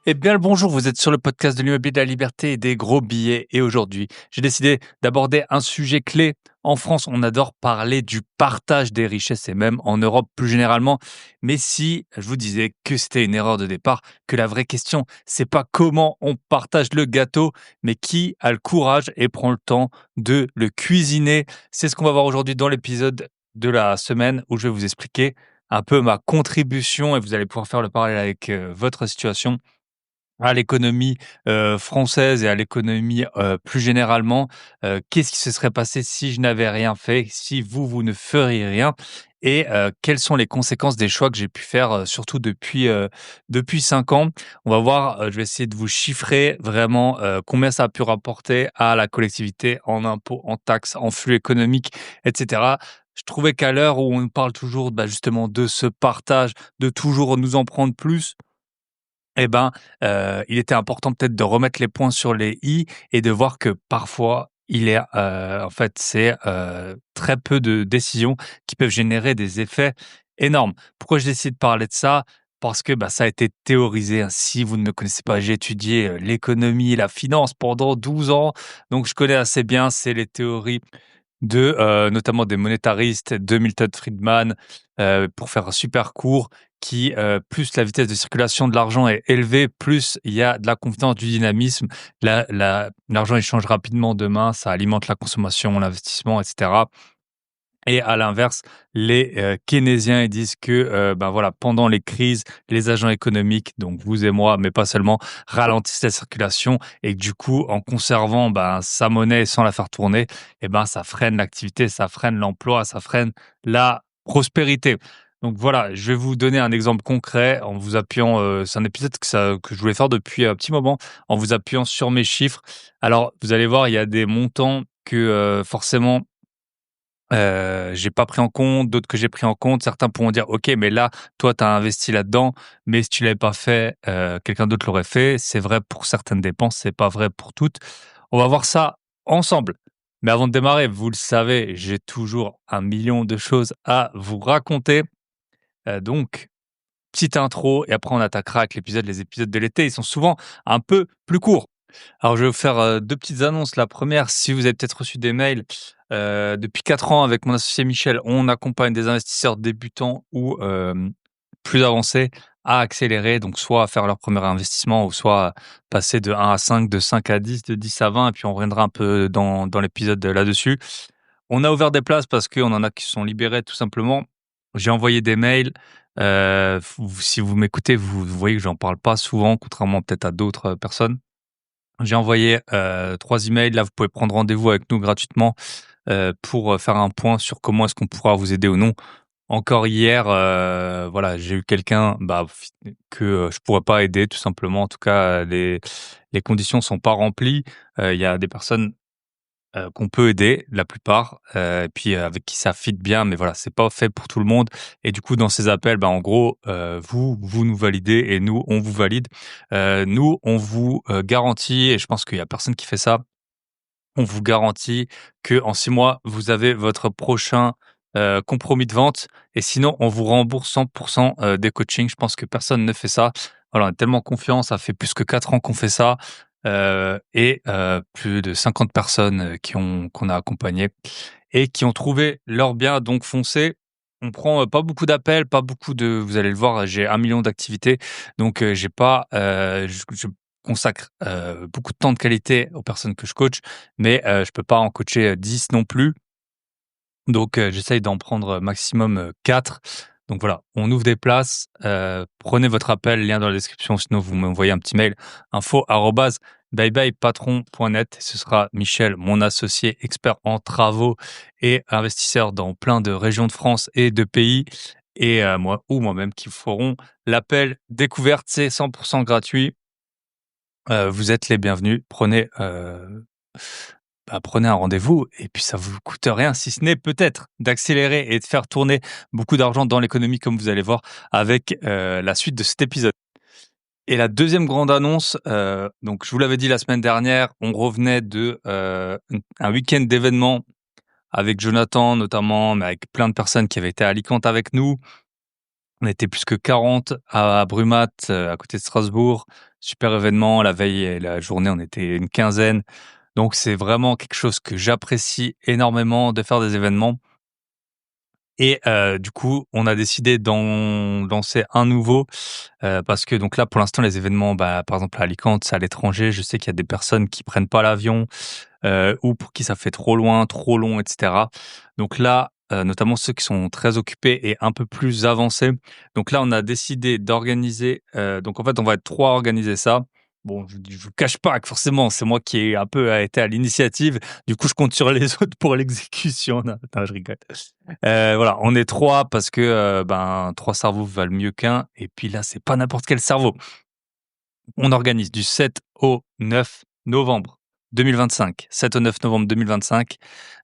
Eh bien le bonjour, vous êtes sur le podcast de l'immobilier de la liberté et des gros billets. Et aujourd'hui, j'ai décidé d'aborder un sujet clé. En France, on adore parler du partage des richesses et même en Europe plus généralement. Mais si je vous disais que c'était une erreur de départ, que la vraie question, c'est pas comment on partage le gâteau, mais qui a le courage et prend le temps de le cuisiner. C'est ce qu'on va voir aujourd'hui dans l'épisode de la semaine où je vais vous expliquer un peu ma contribution et vous allez pouvoir faire le parallèle avec votre situation à l'économie, française et à l'économie, plus généralement. Qu'est-ce qui se serait passé si je n'avais rien fait? Si vous, vous ne feriez rien? Et quelles sont les conséquences des choix que j'ai pu faire, surtout depuis 5 ans? On va voir, je vais essayer de vous chiffrer vraiment, combien ça a pu rapporter à la collectivité en impôts, en taxes, en flux économiques et cetera. Je trouvais qu'à l'heure où on parle toujours, bah, justement de ce partage, de toujours nous en prendre plus, eh ben, il était important peut-être de remettre les points sur les i et de voir que parfois il est, en fait, c'est, très peu de décisions qui peuvent générer des effets énormes. Pourquoi je décide de parler de ça? Parce que, bah, ça a été théorisé, hein. Si vous ne me connaissez pas, j'ai étudié, l'économie et la finance pendant 12 ans, donc je connais assez bien, c'est les théories de, notamment des monétaristes, de Milton Friedman, pour faire super court, qui, plus la vitesse de circulation de l'argent est élevée, plus il y a de la confiance, du dynamisme. L'argent, il change rapidement demain, ça alimente la consommation, l'investissement et cetera. Et à l'inverse, les, keynésiens, ils disent que, ben, voilà, pendant les crises, les agents économiques, donc vous et moi, mais pas seulement, ralentissent la circulation et que du coup, en conservant, ben, sa monnaie sans la faire tourner, et ben, ça freine l'activité, ça freine l'emploi, ça freine la prospérité. Donc voilà, je vais vous donner un exemple concret en vous appuyant, c'est un épisode que je voulais faire depuis un petit moment, en vous appuyant sur mes chiffres. Alors, vous allez voir, il y a des montants que, forcément, j'ai pas pris en compte, d'autres que j'ai pris en compte. Certains pourront dire: «OK, mais là, toi, tu as investi là-dedans, mais si tu l'avais pas fait, quelqu'un d'autre l'aurait fait». C'est vrai pour certaines dépenses, c'est pas vrai pour toutes. On va voir ça ensemble. Mais avant de démarrer, vous le savez, j'ai toujours 1 million de choses à vous raconter. Donc petite intro et après on attaquera avec les épisodes de l'été, ils sont souvent un peu plus courts. Alors, je vais vous faire, 2 petites annonces. La première, si vous avez peut-être reçu des mails, depuis 4 ans avec mon associé Michel, on accompagne des investisseurs débutants ou, plus avancés à accélérer, donc soit à faire leur premier investissement ou soit à passer de 1 à 5, de 5 à 10, de 10 à 20 et puis on reviendra un peu dans l'épisode, là-dessus. On a ouvert des places parce qu'on en a qui se sont libérés tout simplement. J'ai envoyé des mails, si vous m'écoutez, vous voyez que j'en parle pas souvent, contrairement peut-être à d'autres, personnes. J'ai envoyé, 3 emails. Là, vous pouvez prendre rendez-vous avec nous gratuitement, pour, faire un point sur comment est-ce qu'on pourra vous aider ou non. Encore hier, voilà, j'ai eu quelqu'un, bah, que, je pourrais pas aider tout simplement. En tout cas, les conditions sont pas remplies. Il y a des personnes qu'on peut aider, la plupart, et puis, avec qui ça fit bien, mais voilà, c'est pas fait pour tout le monde et du coup, dans ces appels, bah, en gros, vous nous validez et nous, on vous valide. Nous, on vous, garantit et je pense qu'il y a personne qui fait ça, on vous garantit que en 6 mois, vous avez votre prochain, compromis de vente et sinon, on vous rembourse 100 des coachings. Je pense que personne ne fait ça. Voilà, on a tellement confiance, ça fait plus que 4 ans qu'on fait ça, et plus de 50 personnes, qu'on a accompagnées et qui ont trouvé leur bien. Donc foncez, on prend, pas beaucoup d'appels, pas beaucoup de vous allez le voir, j'ai 1 million d'activités, donc j'ai pas, je consacre, beaucoup de temps de qualité aux personnes que je coach, mais je peux pas en coacher, 10 non plus. Donc j'essaye d'en prendre, maximum, 4. Donc voilà, on ouvre des places, prenez votre appel, lien dans la description, sinon vous m'envoyez un petit mail, info@byebyepatron.net. Ce sera Michel, mon associé expert en travaux et investisseur dans plein de régions de France et de pays et moi-même qui feront l'appel découverte. C'est 100 gratuit. Vous êtes les bienvenus. Prenez un rendez-vous et puis ça vous coûte rien, si ce n'est peut-être d'accélérer et de faire tourner beaucoup d'argent dans l'économie comme vous allez voir avec, la suite de cet épisode. Et la deuxième grande annonce, donc je vous l'avais dit la semaine dernière, on revenait de, un week-end d'événements avec Jonathan notamment, mais avec plein de personnes qui avaient été à Alicante avec nous. On était plus que 40 à Brumat, à côté de Strasbourg. Super événement. La veille et la journée, on était une quinzaine. Donc c'est vraiment quelque chose que j'apprécie énormément de faire des événements. Et du coup, on a décidé d'en lancer un nouveau, parce que donc là, pour l'instant, les événements, par exemple à Alicante, c'est à l'étranger. Je sais qu'il y a des personnes qui prennent pas l'avion, ou pour qui ça fait trop loin, trop long, et cetera. Donc là, notamment ceux qui sont très occupés et un peu plus avancés. Donc là, on a décidé d'organiser, donc en fait, on va être 3 à organiser ça. Bon, je vous cache pas que forcément, c'est moi qui ai un peu été à l'initiative. Du coup, je compte sur les autres pour l'exécution. Non, je rigole. Voilà, on est 3 parce que, 3 cerveaux valent mieux qu'un et puis là, c'est pas n'importe quel cerveau. On organise du 7 au 9 novembre 2025, 7 au 9 novembre 2025,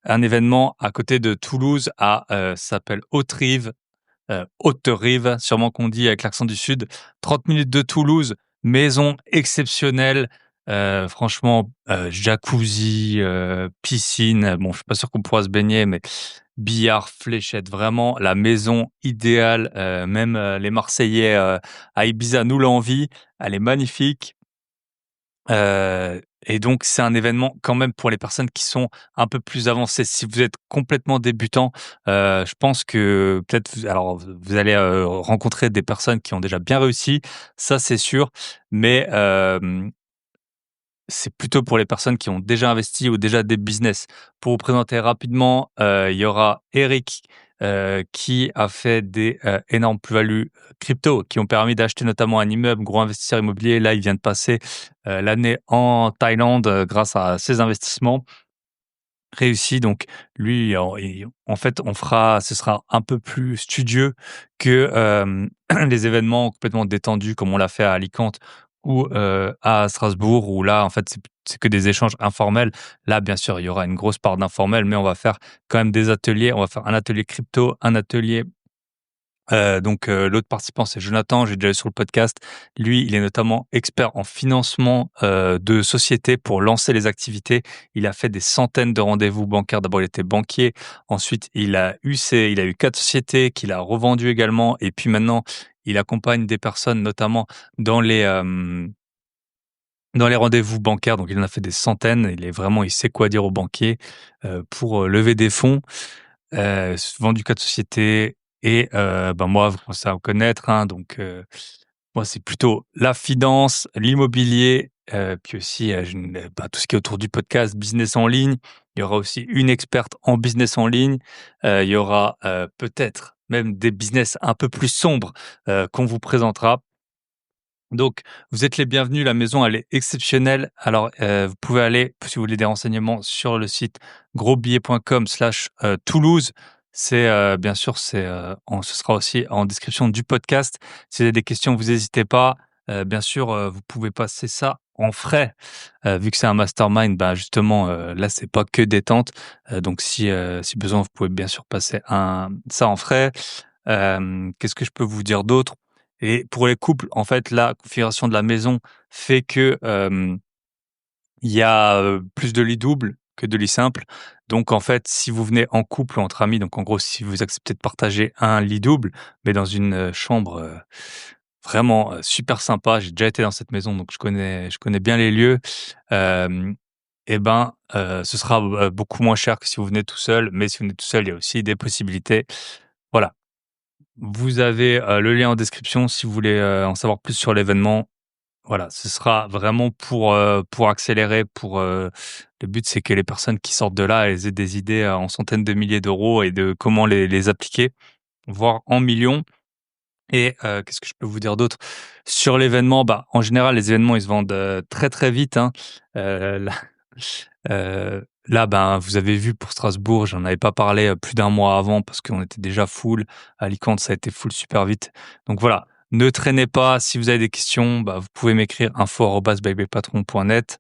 un événement à côté de Toulouse ça s'appelle Haute-Rive, Haute-Rive, sûrement qu'on dit avec l'accent du sud, 30 minutes de Toulouse, maison exceptionnelle, franchement, jacuzzi, piscine, bon, je suis pas sûr qu'on pourra se baigner, mais billard, fléchettes, vraiment la maison idéale, même, les Marseillais, à Ibiza nous l'envient. Elle est magnifique. Et donc c'est un événement quand même pour les personnes qui sont un peu plus avancées. Si vous êtes complètement débutant, je pense que peut-être vous allez, rencontrer des personnes qui ont déjà bien réussi, ça c'est sûr, mais c'est plutôt pour les personnes qui ont déjà investi ou déjà des business. Pour vous présenter rapidement, il y aura Eric, qui a fait des, énormes plus-values crypto qui ont permis d'acheter notamment un immeuble, gros investisseur immobilier. Là, il vient de passer, l'année en Thaïlande, grâce à ses investissements réussi. Donc lui, en fait, ce sera un peu plus studieux que, les événements complètement détendus comme on l'a fait à Alicante ou, à Strasbourg où là, en fait, c'est que des échanges informels. Là, bien sûr, il y aura une grosse part d'informel, mais on va faire quand même des ateliers. On va faire un atelier crypto, un atelier l'autre participant, c'est Jonathan, j'ai déjà eu sur le podcast. Lui, il est notamment expert en financement, de sociétés pour lancer les activités. Il a fait des centaines de rendez-vous bancaires. D'abord, il était banquier. Ensuite, il a eu 4 sociétés qu'il a revendues également et puis maintenant, il accompagne des personnes notamment dans les, dans les rendez-vous bancaires. Donc il en a fait des centaines. Il sait quoi dire aux banquiers, pour, lever des fonds. Vendu 4 sociétés et moi, vous commencez à me connaître, hein, moi, c'est plutôt la finance, l'immobilier, puis aussi, tout ce qui est autour du podcast, business en ligne. Il y aura aussi une experte en business en ligne. Il y aura, peut-être même des business un peu plus sombres, qu'on vous présentera. Donc, vous êtes les bienvenus. La maison, elle est exceptionnelle. Alors, vous pouvez aller, si vous voulez des renseignements, sur le site grosbillet.com/Toulouse. Bien sûr, ce sera aussi en description du podcast. Si vous avez des questions, vous n'hésitez pas. Bien sûr, vous pouvez passer ça en frais, vu que c'est un mastermind. Justement, là, c'est pas que détente. Donc, si besoin, vous pouvez bien sûr passer ça en frais. Qu'est-ce que je peux vous dire d'autre? Et pour les couples, en fait, la configuration de la maison fait que, il y a, plus de lits doubles que de lits simples. Donc en fait, si vous venez en couple ou entre amis, donc en gros, si vous acceptez de partager un lit double, mais dans une, chambre, vraiment, super sympa, j'ai déjà été dans cette maison, donc je connais bien les lieux, hem ce sera, beaucoup moins cher que si vous venez tout seul, mais si vous venez tout seul, il y a aussi des possibilités. Voilà. Vous avez, le lien en description si vous voulez, en savoir plus sur l'événement. Voilà, ce sera vraiment pour accélérer, le but, c'est que les personnes qui sortent de là, elles aient des idées, en centaines de milliers d'euros et de comment les appliquer, voire en millions. Et qu'est-ce que je peux vous dire d'autre? Sur l'événement, en général, les événements, ils se vendent, très, très vite, hein. Là, vous avez vu pour Strasbourg, j'en avais pas parlé, plus d'un mois avant parce qu'on était déjà full. Alicante, ça a été full super vite. Donc voilà, ne traînez pas. Si vous avez des questions, vous pouvez m'écrire info@bybypatron.net.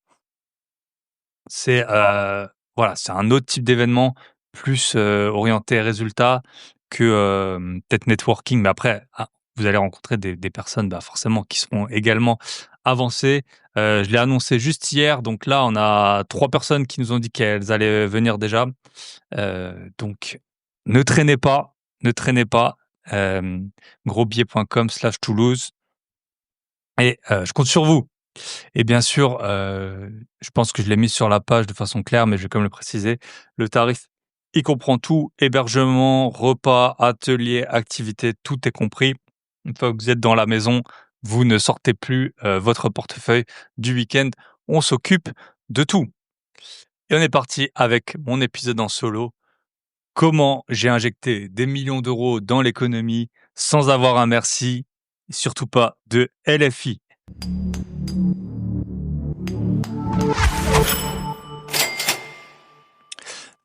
C'est, voilà, c'est un autre type d'événement, plus, orienté résultat que, peut-être networking. Mais après, vous allez rencontrer des personnes, forcément qui seront également avancées. Je l'ai annoncé juste hier, donc là, on a 3 personnes qui nous ont dit qu'elles allaient venir déjà. Donc ne traînez pas, ne traînez pas. hem, grosbillet.com/Toulouse et je compte sur vous. Et bien sûr, je pense que je l'ai mis sur la page de façon claire, mais je vais quand même le préciser. Le tarif, il comprend tout, hébergement, repas, ateliers, activités, tout est compris. Une fois que vous êtes dans la maison, vous ne sortez plus, votre portefeuille du week-end. On s'occupe de tout. Et on est parti avec mon épisode en solo. Comment j'ai injecté des millions d'euros dans l'économie sans avoir un merci, et surtout pas de LFI.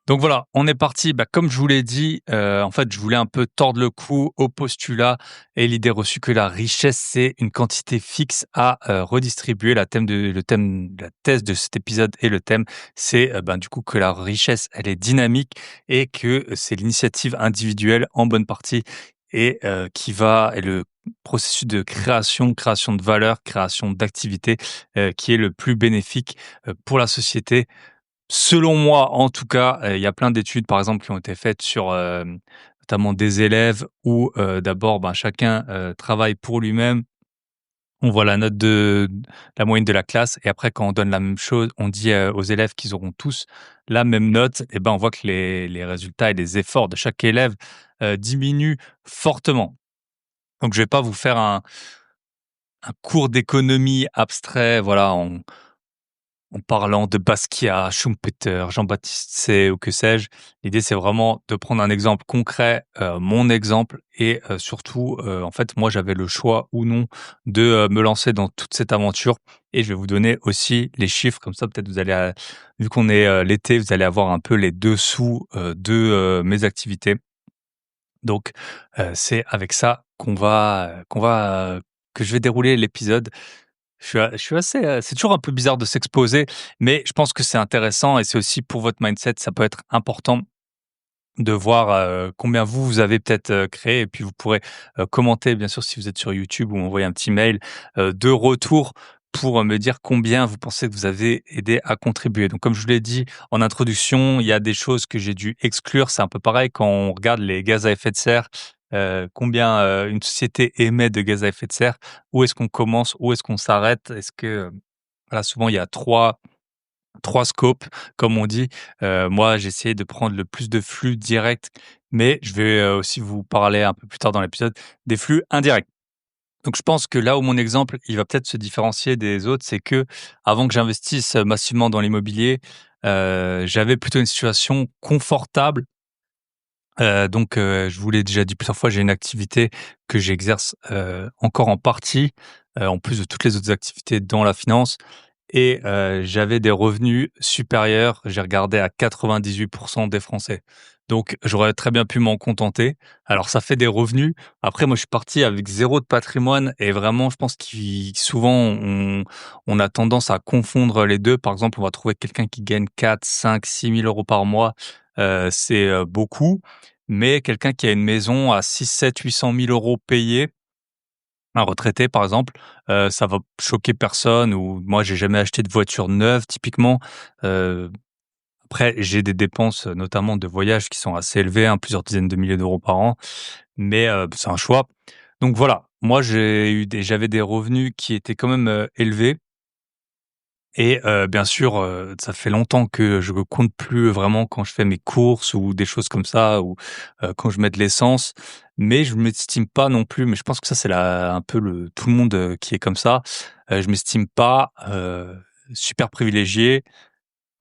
Donc voilà, on est parti. Comme je vous l'ai dit, en fait, je voulais un peu tordre le cou au postulat et l'idée reçue que la richesse, c'est une quantité fixe à, redistribuer. Le thème la thèse de cet épisode et le thème, c'est, du coup, que la richesse, elle est dynamique et que c'est l'initiative individuelle en bonne partie et le processus de création de valeur, création d'activité, qui est le plus bénéfique, pour la société. Selon moi, en tout cas, il y a plein d'études, par exemple, qui ont été faites sur, notamment des élèves où, d'abord, chacun, travaille pour lui-même. On voit la moyenne de la classe et après quand on donne la même chose, on dit, aux élèves qu'ils auront tous la même note et on voit que les résultats et les efforts de chaque élève, diminuent fortement. Donc je vais pas vous faire un cours d'économie abstrait, voilà, en parlant de Basquiat, Schumpeter, Jean-Baptiste Say ou que sais-je. L'idée, c'est vraiment de prendre un exemple concret, mon exemple et surtout, en fait, moi, j'avais le choix ou non de, me lancer dans toute cette aventure et je vais vous donner aussi les chiffres comme ça, peut-être vous allez, vu qu'on est, l'été, vous allez avoir un peu les dessous, de, mes activités. Donc c'est avec ça que je vais dérouler l'épisode. Je suis assez, c'est toujours un peu bizarre de s'exposer, mais je pense que c'est intéressant et c'est aussi pour votre mindset, ça peut être important de voir, combien vous avez peut-être, créé et puis vous pourrez, commenter bien sûr si vous êtes sur YouTube ou envoyer un petit mail, de retour pour, me dire combien vous pensez que vous avez aidé à contribuer. Donc comme je vous l'ai dit en introduction, il y a des choses que j'ai dû exclure. C'est un peu pareil quand on regarde les gaz à effet de serre, combien, une société émet de gaz à effet de serre. Où est-ce qu'on commence? Où est-ce qu'on s'arrête? Est-ce que, voilà, souvent il y a trois scopes, comme on dit. Moi, j'ai essayé de prendre le plus de flux directs, mais je vais, aussi vous parler un peu plus tard dans l'épisode des flux indirects. Donc je pense que là où mon exemple, il va peut-être se différencier des autres, c'est que avant que j'investisse massivement dans l'immobilier, j'avais plutôt une situation confortable. Je vous l'ai déjà dit plusieurs fois, j'ai une activité que j'exerce, encore en partie, en plus de toutes les autres activités dans la finance et j'avais des revenus supérieurs, j'ai regardé à 98 des Français. Donc j'aurais très bien pu m'en contenter. Alors ça fait des revenus. Après moi je suis parti avec zéro de patrimoine et vraiment je pense souvent on a tendance à confondre les 2. Par exemple, on va trouver quelqu'un qui gagne 4, 5, 6 000 € par mois, c'est, beaucoup. Mais quelqu'un qui a une maison à 6, 7, 800 000 € payés, un retraité, par exemple, ça va choquer personne ou moi, j'ai jamais acheté de voiture neuve typiquement. Heu, Après, j'ai des dépenses, notamment de voyage qui sont assez élevées, hein, plusieurs dizaines de milliers d'euros par an, mais c'est un choix. Donc voilà, moi, j'avais des revenus qui étaient quand même, élevés et bien sûr, ça fait longtemps que je ne compte plus vraiment quand je fais mes courses ou des choses comme ça ou quand je mets de l'essence. Mais je m'estime pas non plus, mais je pense que ça c'est la un peu le tout le monde, qui est comme ça. Je m'estime pas, super privilégié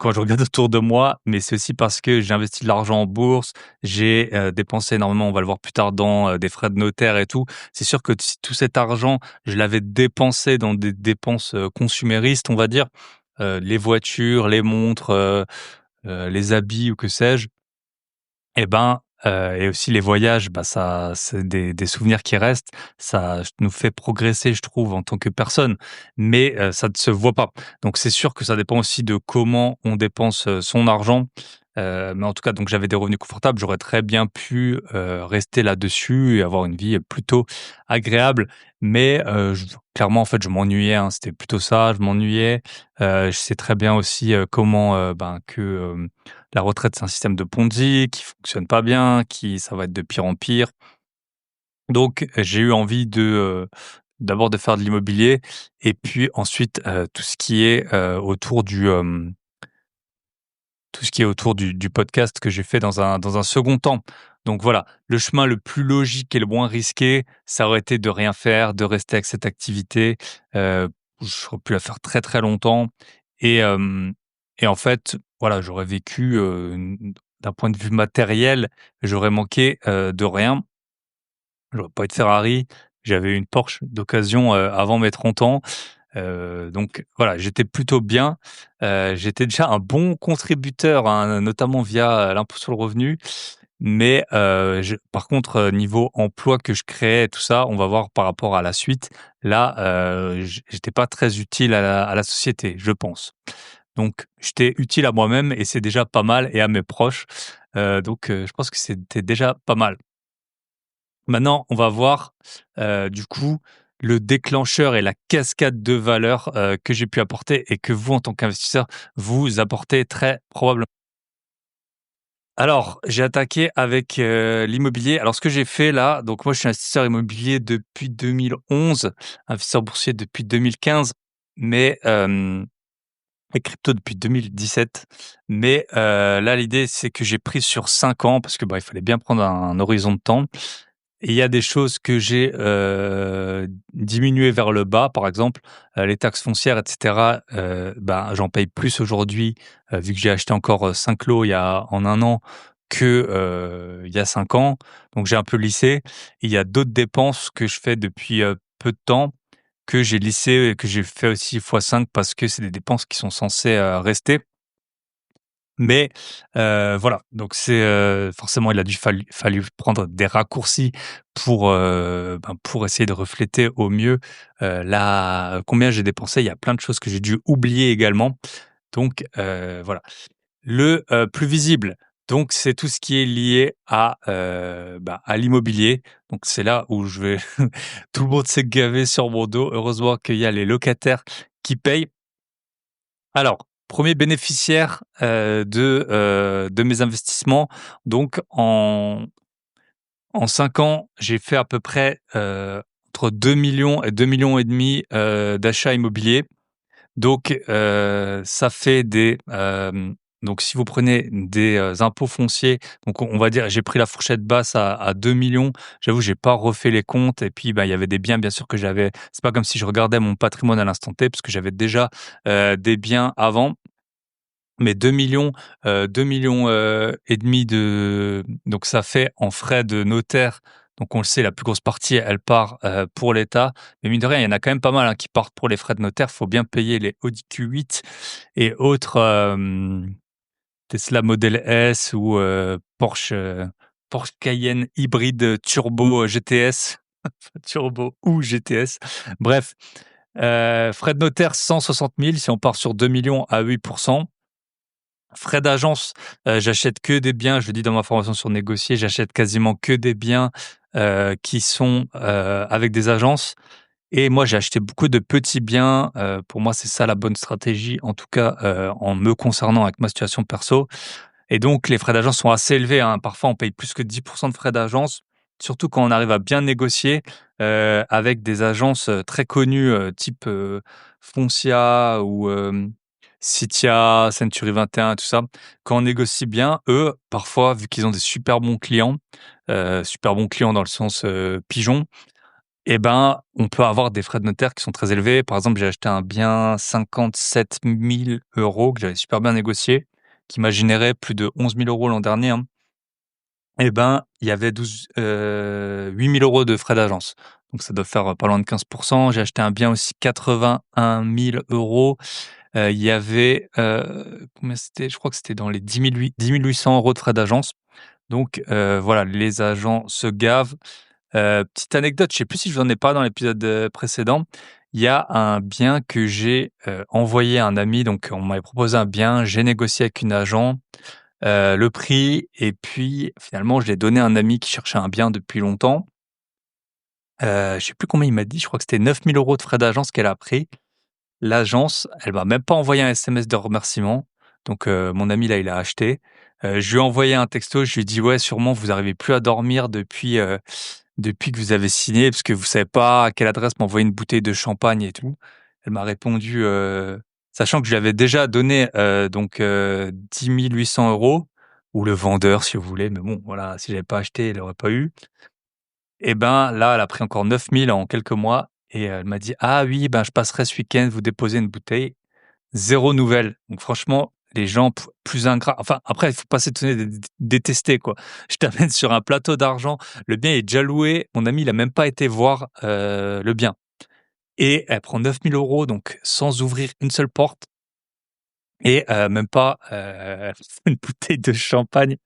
quand je regarde autour de moi, mais c'est aussi parce que j'ai investi de l'argent en bourse, j'ai, dépensé énormément, on va le voir plus tard dans, des frais de notaire et tout. C'est sûr que si tout cet argent, je l'avais dépensé dans des dépenses, consuméristes, on va dire, les voitures, les montres, les habits ou que sais-je, et aussi les voyages, ça c'est des souvenirs qui restent. Ça nous fait progresser, je trouve, en tant que personne, mais ça ne se voit pas. Donc c'est sûr que ça dépend aussi de comment on dépense, son argent, mais en tout cas, donc j'avais des revenus confortables. J'aurais très bien pu, rester là-dessus et avoir une vie plutôt agréable, mais je clairement, en fait, je m'ennuyais, hein. C'était plutôt ça, je m'ennuyais. Je sais très bien aussi, comment, la retraite, c'est un système de Ponzi qui fonctionne pas bien, qui ça va être de pire en pire. Donc j'ai eu envie d'abord de faire de l'immobilier et puis ensuite, tout ce qui est, tout ce qui est autour du podcast que j'ai fait dans un second temps. Donc voilà, le chemin le plus logique et le moins risqué, ça aurait été de rien faire, de rester avec cette activité. Heu, J'aurais pu la faire très, très longtemps et hem et en fait, voilà, j'aurais vécu, d'un point de vue matériel, j'aurais manqué, de rien. J'aurais pas eu de Ferrari, j'avais une Porsche d'occasion, avant mes 30 ans. Donc voilà, j'étais plutôt bien. J'étais déjà un bon contributeur, hein, notamment via l'impôt sur le revenu. Mais je par contre, niveau emploi que je créais et tout ça, on va voir par rapport à la suite. Là, j'étais pas très utile à la société, je pense. Donc j'étais utile à moi-même et c'est déjà pas mal et à mes proches. Je pense que c'était déjà pas mal. Maintenant, on va voir, du coup, le déclencheur et la cascade de valeurs, que j'ai pu apporter et que vous, en tant qu'investisseur, vous apportez très probablement. Alors, j'ai attaqué avec, l'immobilier. Alors ce que j'ai fait là, donc moi je suis investisseur immobilier depuis 2011, investisseur boursier depuis 2015, mais et crypto depuis 2017. Mais là, l'idée, c'est que j'ai pris sur 5 ans parce que, bah, il fallait bien prendre un horizon de temps. Et il y a des choses que j'ai, diminuées vers le bas, par exemple, les taxes foncières et cetera, ben, j'en paye plus aujourd'hui, vu que j'ai acheté encore, 5 lots il y a en un an que, il y a 5 ans. Donc j'ai un peu lissé. Il y a d'autres dépenses que je fais depuis, peu de temps, que j'ai lissé et que j'ai fait aussi fois 5 parce que c'est des dépenses qui sont censées, rester. Mais voilà, donc c'est, forcément il a fallu prendre des raccourcis pour essayer de refléter au mieux, la combien j'ai dépensé. Il y a plein de choses que j'ai dû oublier également. Donc voilà. Le, plus visible, donc c'est tout ce qui est lié à l'immobilier. Donc c'est là où je vais tout le monde s'est gavé sur mon dos. Heureusement qu'il y a les locataires qui payent. Alors, premier bénéficiaire, de mes investissements, donc en 5 ans, j'ai fait à peu près, entre 2 millions et 2,5 millions d'achats immobiliers. Donc ça fait donc si vous prenez des, impôts fonciers, donc on va dire j'ai pris la fourchette basse à 2 000 000. J'avoue, j'ai pas refait les comptes et puis, bah, il y avait des biens bien sûr que j'avais, c'est pas comme si je regardais mon patrimoine à l'instant T parce que j'avais déjà, des biens avant. Mais 2 000 000, 2,5 millions de donc ça fait en frais de notaire, donc on le sait, la plus grosse partie, elle part, pour l'État. Mais mine de rien, il y en a quand même pas mal, hein, qui partent pour les frais de notaire. Faut bien payer les Audi Q8 et autres, Tesla Model S ou, Porsche Cayenne hybride, turbo, GTS, turbo ou GTS. Bref, frais de notaire 160 000 si on part sur 2 millions à 8. Frais d'agence, j'achète que des biens, je le dis dans ma formation sur négocier, j'achète quasiment que des biens, qui sont, avec des agences et moi j'ai acheté beaucoup de petits biens, pour moi c'est ça la bonne stratégie en tout cas, en me concernant avec ma situation perso et donc les frais d'agence sont assez élevés, hein. Parfois on paye plus que 10 de frais d'agence, surtout quand on arrive à bien négocier, avec des agences, très connues, type, Foncia ou Citia, Century 21, tout ça. Quand on négocie bien, eux, parfois, vu qu'ils ont des super bons clients dans le sens, pigeon, et ben, on peut avoir des frais de notaire qui sont très élevés. Par exemple, j'ai acheté un bien 57 000 € que j'avais super bien négocié, qui m'a généré plus de 11 000 € l'an dernier, hein. Et ben, il y avait 8 000 € de frais d'agence. Donc ça doit faire, pas loin de 15. J'ai acheté un bien aussi 81 000 €. Il y avait, combien c'était? Je crois que c'était dans les 10 800 € de frais d'agence. Donc voilà, les agents se gavent. Petite anecdote, je sais plus si je vous en ai parlé dans l'épisode, précédent. Il y a un bien que j'ai, envoyé à un ami, donc on m'avait proposé un bien, j'ai négocié avec une agent, le prix et puis finalement je l'ai donné à un ami qui cherchait un bien depuis longtemps. Je sais plus combien il m'a dit, je crois que c'était 9 000 € de frais d'agence qu'elle a pris. L'agence, elle m'a même pas envoyé un SMS de remerciement. Donc mon ami là, il a acheté. Je lui ai envoyé un texto, je lui ai dit: «Ouais, sûrement vous arrivez plus à dormir depuis que vous avez signé, parce que vous savez pas à quelle adresse m'envoyer une bouteille de champagne et tout. Elle m'a répondu, sachant que je lui avais déjà donné, 10 800 € ou le vendeur si vous voulez, mais bon voilà, si j'avais pas acheté, elle aurait pas eu. Et ben, là, elle a pris encore 9 000 en quelques mois et elle m'a dit: «Ah oui, ben, je passerai ce week-end vous déposer une bouteille». 0 nouvelle. Donc franchement, les gens plus ingrats, enfin après il faut pas s'étonner de détester quoi. Je t'amène sur un plateau d'argent, le bien est déjà loué, mon ami il a même pas été voir, le bien et elle prend 9 000 € donc sans ouvrir une seule porte et même pas, une bouteille de champagne.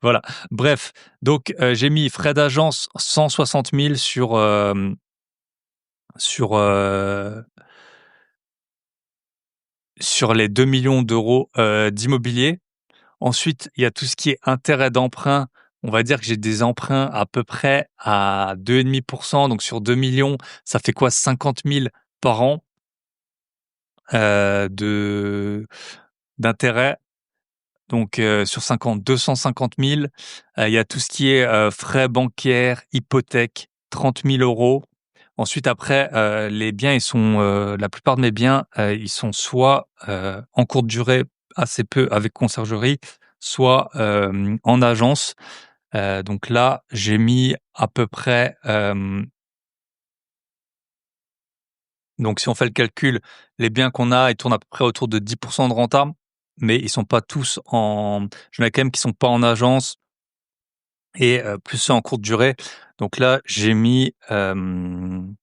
Voilà. Bref, donc j'ai mis frais d'agence 160 000 sur, sur les 2 millions d'euros d'immobilier. Ensuite, il y a tout ce qui est intérêt d'emprunt. On va dire que j'ai des emprunts à peu près à 2,5%. Donc sur 2 millions, ça fait quoi? 50 000 par an de d'intérêt. Donc sur 50, 250 000. Il y a tout ce qui est frais bancaires, hypothèque, 30 000 €. Ensuite, après, les biens, ils sont, la plupart de mes biens, ils sont soit en courte durée, assez peu avec conciergerie, soit en agence. Donc là, j'ai mis à peu près, donc si on fait le calcul, les biens qu'on a, ils tournent à peu près autour de 10% de renta, mais ils sont pas tous en, j'en ai quand même qui sont pas en agence et plus ceux en courte durée. Donc là, j'ai mis, donc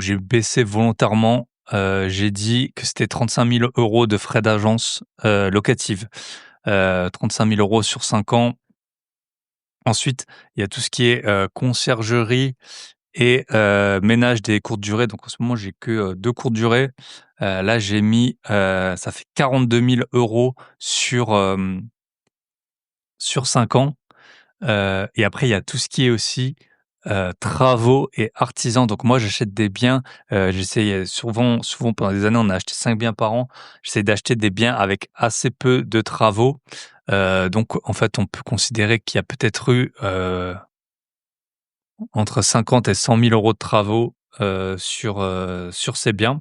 j'ai baissé volontairement, j'ai dit que c'était 35 000 € de frais d'agence, locative, 35 000 € sur 5 ans. Ensuite, il y a tout ce qui est, conciergerie et ménage des courtes durées. Donc en ce moment, j'ai que, 2 courtes durées. Là, j'ai mis, ça fait 42 000 € sur 5 ans. Et après, il y a tout ce qui est aussi, travaux et artisans. Donc moi, j'achète des biens, j'essaye, souvent pendant des années, on a acheté 5 biens par an. J'essaie d'acheter des biens avec assez peu de travaux. Donc en fait, on peut considérer qu'il y a peut-être eu, entre 50 et 100 000 € de travaux, sur ces biens.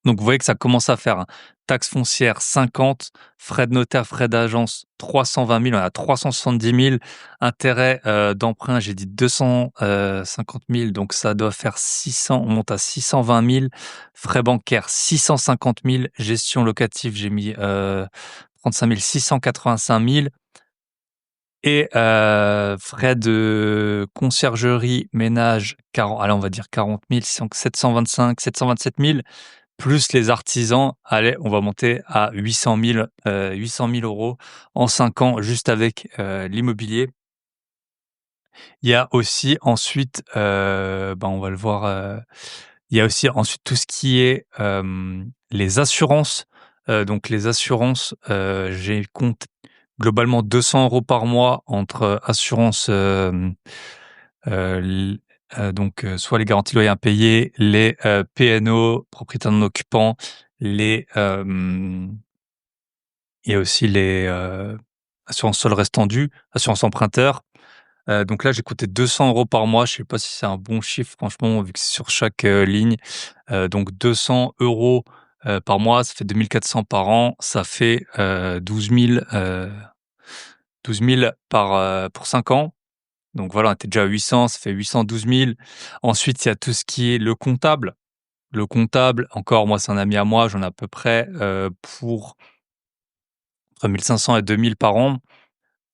Donc vous voyez que ça commence à faire, hein. Taxe foncière 50, frais de notaire, frais d'agence 320 000, on a 370 000. Intérêt, d'emprunt, j'ai dit 250 000, donc ça doit faire 600, on monte à 620 000. Frais bancaires 650 000. Gestion locative, j'ai mis 35 000, 685 000. Et frais de conciergerie, ménage, 40, allez, on va dire 40 000, 725, 727 000, plus les artisans, allez, on va monter à 800 000, 800 000 € en 5 ans, juste avec l'immobilier. Il y a aussi ensuite, on va le voir, il y a aussi ensuite tout ce qui est les assurances. Donc les assurances, j'ai compte globalement 200 € par mois entre assurance, l soit les garanties loyers impayés, les PNO, propriétaire non occupant, les, il y a aussi les assurances sol restant dû, assurance emprunteur. Donc là, j'ai coûté 200 € par mois. Je sais pas si c'est un bon chiffre, franchement, vu que c'est sur chaque ligne. Donc 200 € par mois, ça fait 2 400 par an. Ça fait 12 000, 12 000 pour 5 ans. Donc voilà, on était déjà à 800, ça fait 812 000. Ensuite, il y a tout ce qui est le comptable. Le comptable, encore, moi, c'est un ami à moi, j'en ai à peu près pour entre 1 500 et 2 000 par an.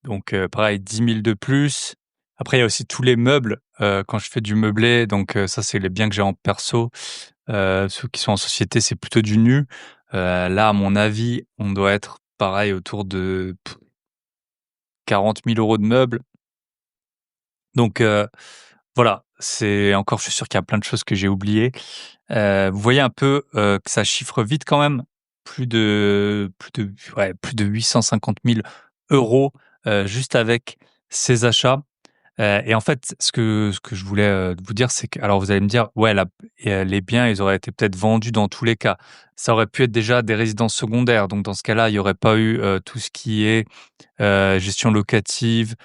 Donc pareil, 10 000 de plus. Après, il y a aussi tous les meubles, quand je fais du meublé, donc ça, c'est les biens que j'ai en perso. Ceux qui sont en société, c'est plutôt du nu. Là, à mon avis, on doit être pareil autour de 40 000 € de meubles. Donc voilà, c'est encore, je suis sûr qu'il y a plein de choses que j'ai oubliées. Vous voyez un peu, que ça chiffre vite quand même. Plus de 850 000 €, juste avec ces achats. Et en fait, ce que je voulais, vous dire, c'est que, alors vous allez me dire: «Ouais, les biens, ils auraient été peut-être vendus dans tous les cas». Ça aurait pu être déjà des résidences secondaires, donc dans ce cas-là, il y aurait pas eu, tout ce qui est, gestion locative,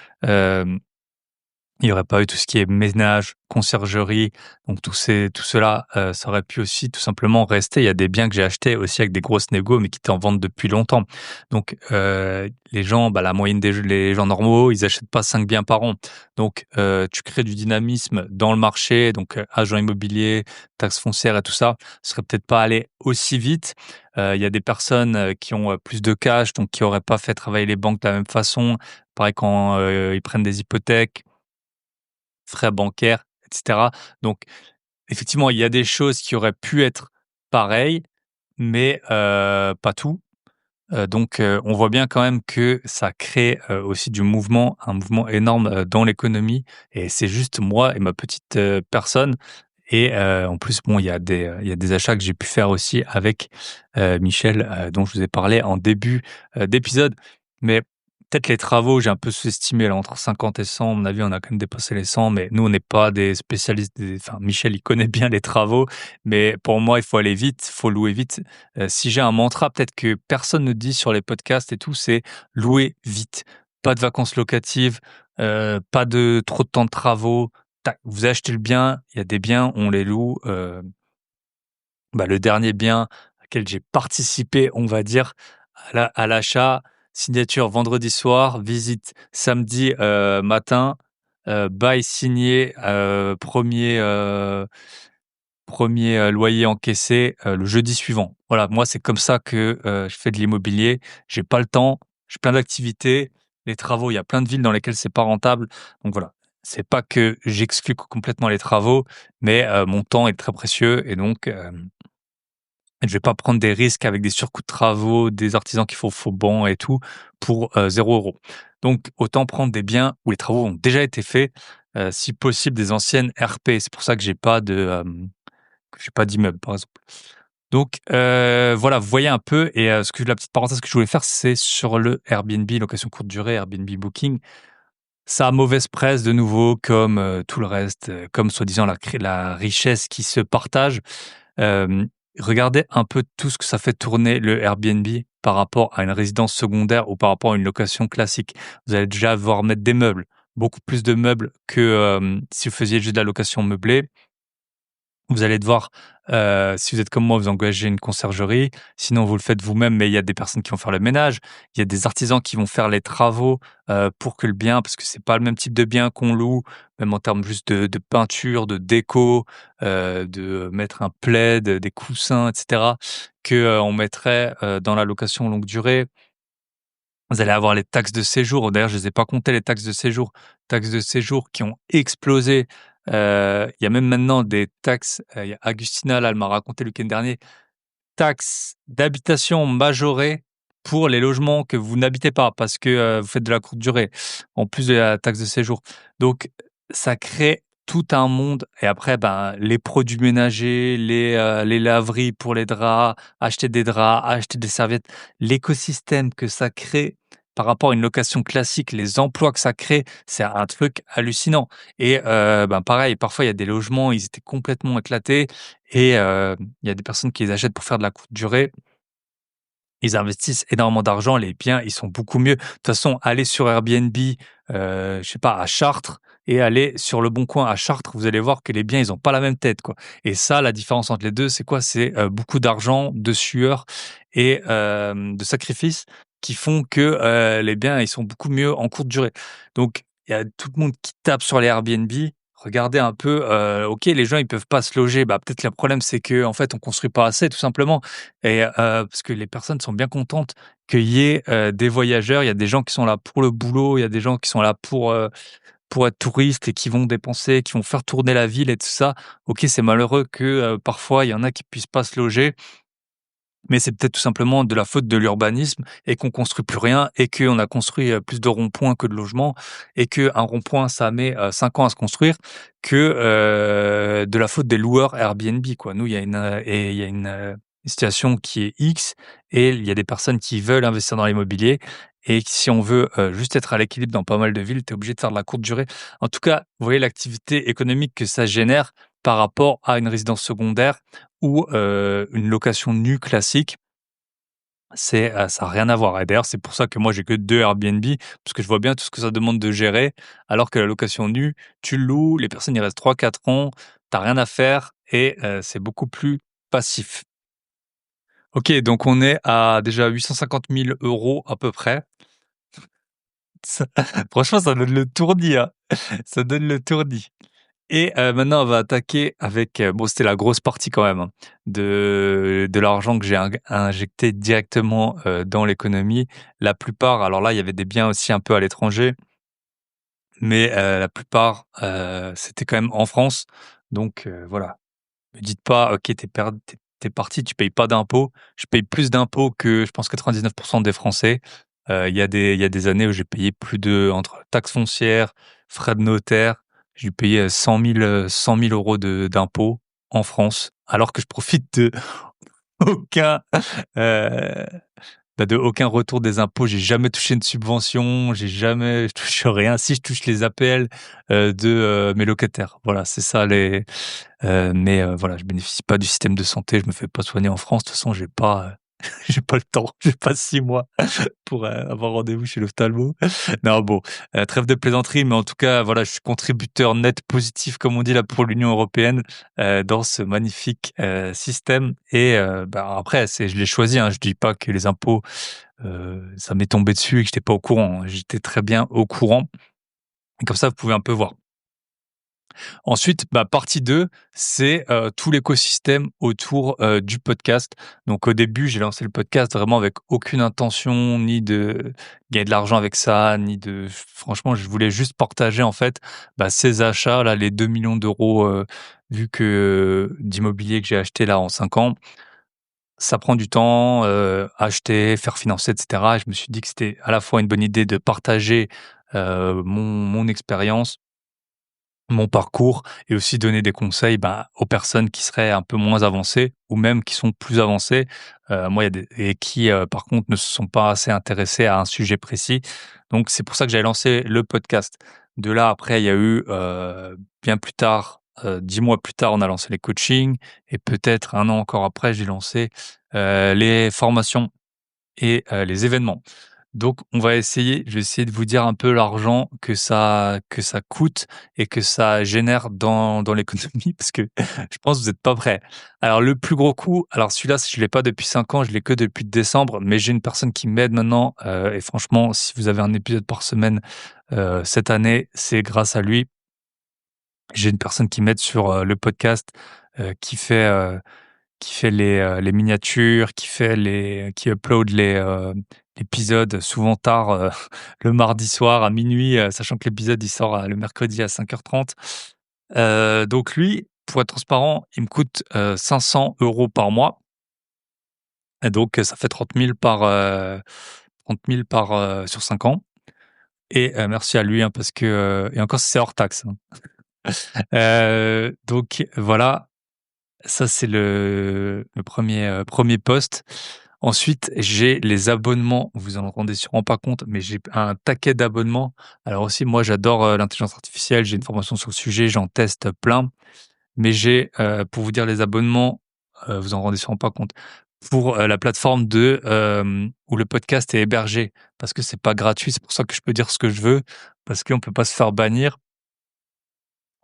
Il y aurait pas eu tout ce qui est ménage, conciergerie, donc tout cela, ça aurait pu aussi tout simplement rester. Il y a des biens que j'ai achetés aussi avec des grosses négos, mais qui étaient en vente depuis longtemps. Donc, les gens, la moyenne les gens normaux, ils achètent pas 5 biens par an. Donc, tu crées du dynamisme dans le marché, donc, agents immobiliers, taxes foncières et tout ça, serait peut-être pas allé aussi vite. Il y a des personnes, qui ont, plus de cash, donc qui auraient pas fait travailler les banques de la même façon. Pareil quand, ils prennent des hypothèques, frais bancaires, et cetera. Donc effectivement, il y a des choses qui auraient pu être pareilles, mais pas tout. Donc on voit bien quand même que ça crée, aussi du mouvement, un mouvement énorme, dans l'économie et c'est juste moi et ma petite, personne et en plus, bon, il y a des achats que j'ai pu faire aussi avec, Michel, dont je vous ai parlé en début, d'épisode. Mais peut-être les travaux, j'ai un peu sous-estimé là, entre 50 et 100. À mon avis, on a quand même dépassé les 100, mais nous, on n'est pas des spécialistes Michel, il connaît bien les travaux, mais pour moi, il faut aller vite, il faut louer vite. Si j'ai un mantra, peut-être que personne ne dit sur les podcasts et tout, c'est louer vite. Pas de vacances locatives, pas de trop de temps de travaux, tac, vous achetez le bien, il y a des biens, on les loue. Le dernier bien auquel j'ai participé, on va dire, à l'achat, signature vendredi soir, visite samedi, matin, bail signé, 1er loyer encaissé, le jeudi suivant. Voilà, moi, c'est comme ça que, je fais de l'immobilier. J'ai pas le temps, j'ai plein d'activités, les travaux, il y a plein de villes dans lesquelles c'est pas rentable. Donc voilà, c'est pas que j'exclus complètement les travaux, mais mon temps est très précieux et donc je vais pas prendre des risques avec des surcoûts de travaux, des artisans qui font faux bancs et tout pour, 0 €. Donc autant prendre des biens où les travaux ont déjà été faits, si possible des anciennes RP. C'est pour ça que j'ai pas d'immeuble, par exemple. Donc voilà, vous voyez un peu et la petite parenthèse que je voulais faire, c'est sur le Airbnb, location courte durée, Airbnb Booking. Ça a mauvaise presse de nouveau comme, tout le reste, comme soi-disant la richesse qui se partage. Hem, Regardez un peu tout ce que ça fait tourner le Airbnb par rapport à une résidence secondaire ou par rapport à une location classique. Vous allez déjà voir mettre des meubles, beaucoup plus de meubles que, si vous faisiez juste de la location meublée. Vous allez devoir, si vous êtes comme moi, vous engager une conciergerie. Sinon, vous le faites vous-même, mais il y a des personnes qui vont faire le ménage. Il y a des artisans qui vont faire les travaux, pour que le bien parce que c'est pas le même type de bien qu'on loue, même en termes juste de peinture, de déco, de mettre un plaid, des coussins et cetera, que, on mettrait, dans la location longue durée. Vous allez avoir les taxes de séjour. D'ailleurs, je les ai pas comptées les taxes de séjour. Taxes de séjour qui ont explosé. Il y a même maintenant des taxes, il y a Agustina là, elle m'a raconté le week-end dernier, taxes d'habitation majorées pour les logements que vous n'habitez pas parce que, vous faites de la courte durée, en plus de la taxe de séjour. Donc ça crée tout un monde et après, les produits ménagers, les laveries pour les draps, acheter des serviettes, l'écosystème que ça crée par rapport à une location classique, les emplois que ça crée, c'est un truc hallucinant et pareil, parfois il y a des logements, ils étaient complètement éclatés et il y a des personnes qui les achètent pour faire de la courte durée. Ils investissent énormément d'argent, les biens, ils sont beaucoup mieux. De toute façon, aller sur Airbnb, je sais pas, à Chartres et aller sur Le Bon Coin à Chartres, vous allez voir que les biens, ils ont pas la même tête, quoi. Et ça, la différence entre les 2, c'est quoi? C'est, beaucoup d'argent, de sueur et de sacrifices qui font que, les biens, ils sont beaucoup mieux en courte durée. Donc il y a tout le monde qui tape sur les Airbnb. Regardez un peu, OK, les gens, ils peuvent pas se loger. Peut-être le problème, c'est que en fait, on construit pas assez, tout simplement. Et parce que les personnes sont bien contentes qu'il y ait, des voyageurs. Il y a des gens qui sont là pour le boulot, il y a des gens qui sont là pour être touristes et qui vont dépenser, qui vont faire tourner la ville et tout ça. OK, c'est malheureux que, parfois, il y en a qui puissent pas se loger, mais c'est peut-être tout simplement de la faute de l'urbanisme et qu'on construit plus rien et qu'on a construit, plus de ronds-points que de logements et qu'un rond-point, ça met, 5 ans à se construire que, de la faute des loueurs Airbnb, quoi. Nous, il y a une situation qui est X et il y a des personnes qui veulent investir dans l'immobilier et si on veut, juste être à l'équilibre dans pas mal de villes, tu es obligé de faire de la courte durée. En tout cas, vous voyez l'activité économique que ça génère par rapport à une résidence secondaire ou une location nue classique. ça a rien à voir et d'ailleurs, c'est pour ça que moi, j'ai que 2 Airbnb parce que je vois bien tout ce que ça demande de gérer, alors que la location nue, tu le loues, les personnes y restent 3, 4 ans, tu as rien à faire et c'est beaucoup plus passif. OK, donc on est à déjà 850 000 € à peu près. Ça franchement, ça donne le tournis, hein. Ça donne le tournis et maintenant, on va attaquer avec, bon, c'était la grosse partie quand même, hein, de l'argent que j'ai injecté directement, dans l'économie. La plupart alors là, il y avait des biens aussi un peu à l'étranger, mais la plupart, c'était quand même en France. Donc voilà. Me dites pas: «OK, tu parti, tu payes pas d'impôts». Je paye plus d'impôts que, je pense, 99 des Français. Il y a des années où j'ai payé plus de entre taxes foncières, frais de notaire, j'ai dû payer, 100 000 € de d'impôts en France, alors que je profite de aucun, heu, de aucun retour des impôts. J'ai jamais touché une subvention, je touche rien. Si, je touche les APL, de, mes locataires. Voilà, c'est ça les mais voilà, je bénéficie pas du système de santé, je me fais pas soigner en France. De toute façon, j'ai pas, j'ai pas le temps, j'ai pas 6 mois pour, avoir rendez-vous chez l'ophtalmo. Non, bon, trêve de plaisanterie, mais en tout cas, voilà, je suis contributeur net positif, comme on dit là, pour l'Union européenne, dans ce magnifique, système et bah, après je l'ai choisi, hein. Je dis pas que les impôts, ça m'est tombé dessus et que j'étais pas au courant, hein. J'étais très bien au courant et comme ça, vous pouvez un peu voir. Ensuite, bah, partie 2, c'est, tout l'écosystème autour, du podcast. Donc au début, j'ai lancé le podcast vraiment avec aucune intention, ni de gagner de l'argent avec ça, ni de franchement, je voulais juste partager en fait, bah, ces achats là, les 2 millions d'euros, vu que d'immobilier que j'ai acheté là en 5 ans. Ça prend du temps, acheter, faire financer et cetera et je me suis dit que c'était à la fois une bonne idée de partager, mon expérience, mon parcours et aussi donner des conseils, bah, aux personnes qui seraient un peu moins avancées ou même qui sont plus avancées. Moi, il y a des et qui, par contre, ne se sont pas assez intéressés à un sujet précis. Donc c'est pour ça que j'avais lancé le podcast. De là, après, il y a eu, bien plus tard, 10 mois plus tard, on a lancé les coachings et peut-être 1 an encore après, j'ai lancé, les formations et les événements. Donc je vais essayer de vous dire un peu l'argent que ça coûte et que ça génère dans l'économie parce que je pense que vous êtes pas prêts. Alors le plus gros coût, alors celui-là, je l'ai pas depuis 5 ans, je l'ai que depuis décembre, mais j'ai une personne qui m'aide maintenant, et franchement, si vous avez un épisode par semaine, cette année, c'est grâce à lui. J'ai une personne qui m'aide sur, le podcast, qui fait les miniatures, qui upload l'épisode souvent tard, le mardi soir à minuit, sachant que l'épisode il sort, le mercredi à 5h30. Donc lui, pour être transparent, il me coûte, 500 € par mois et donc ça fait 30 000 sur 5 ans et merci à lui, hein, parce que, et encore c'est hors taxe, hein. Donc voilà. Ça, c'est le 1er poste. Ensuite, j'ai les abonnements. Vous en rendez sûrement pas compte, mais j'ai un taquet d'abonnements. Alors aussi, moi, j'adore, l'intelligence artificielle. J'ai une formation sur le sujet, j'en teste plein. Mais j'ai, pour vous dire les abonnements, vous en rendez sûrement pas compte, pour, la plateforme où le podcast est hébergé. Parce que c'est pas gratuit, c'est pour ça que je peux dire ce que je veux, parce qu'on peut pas se faire bannir.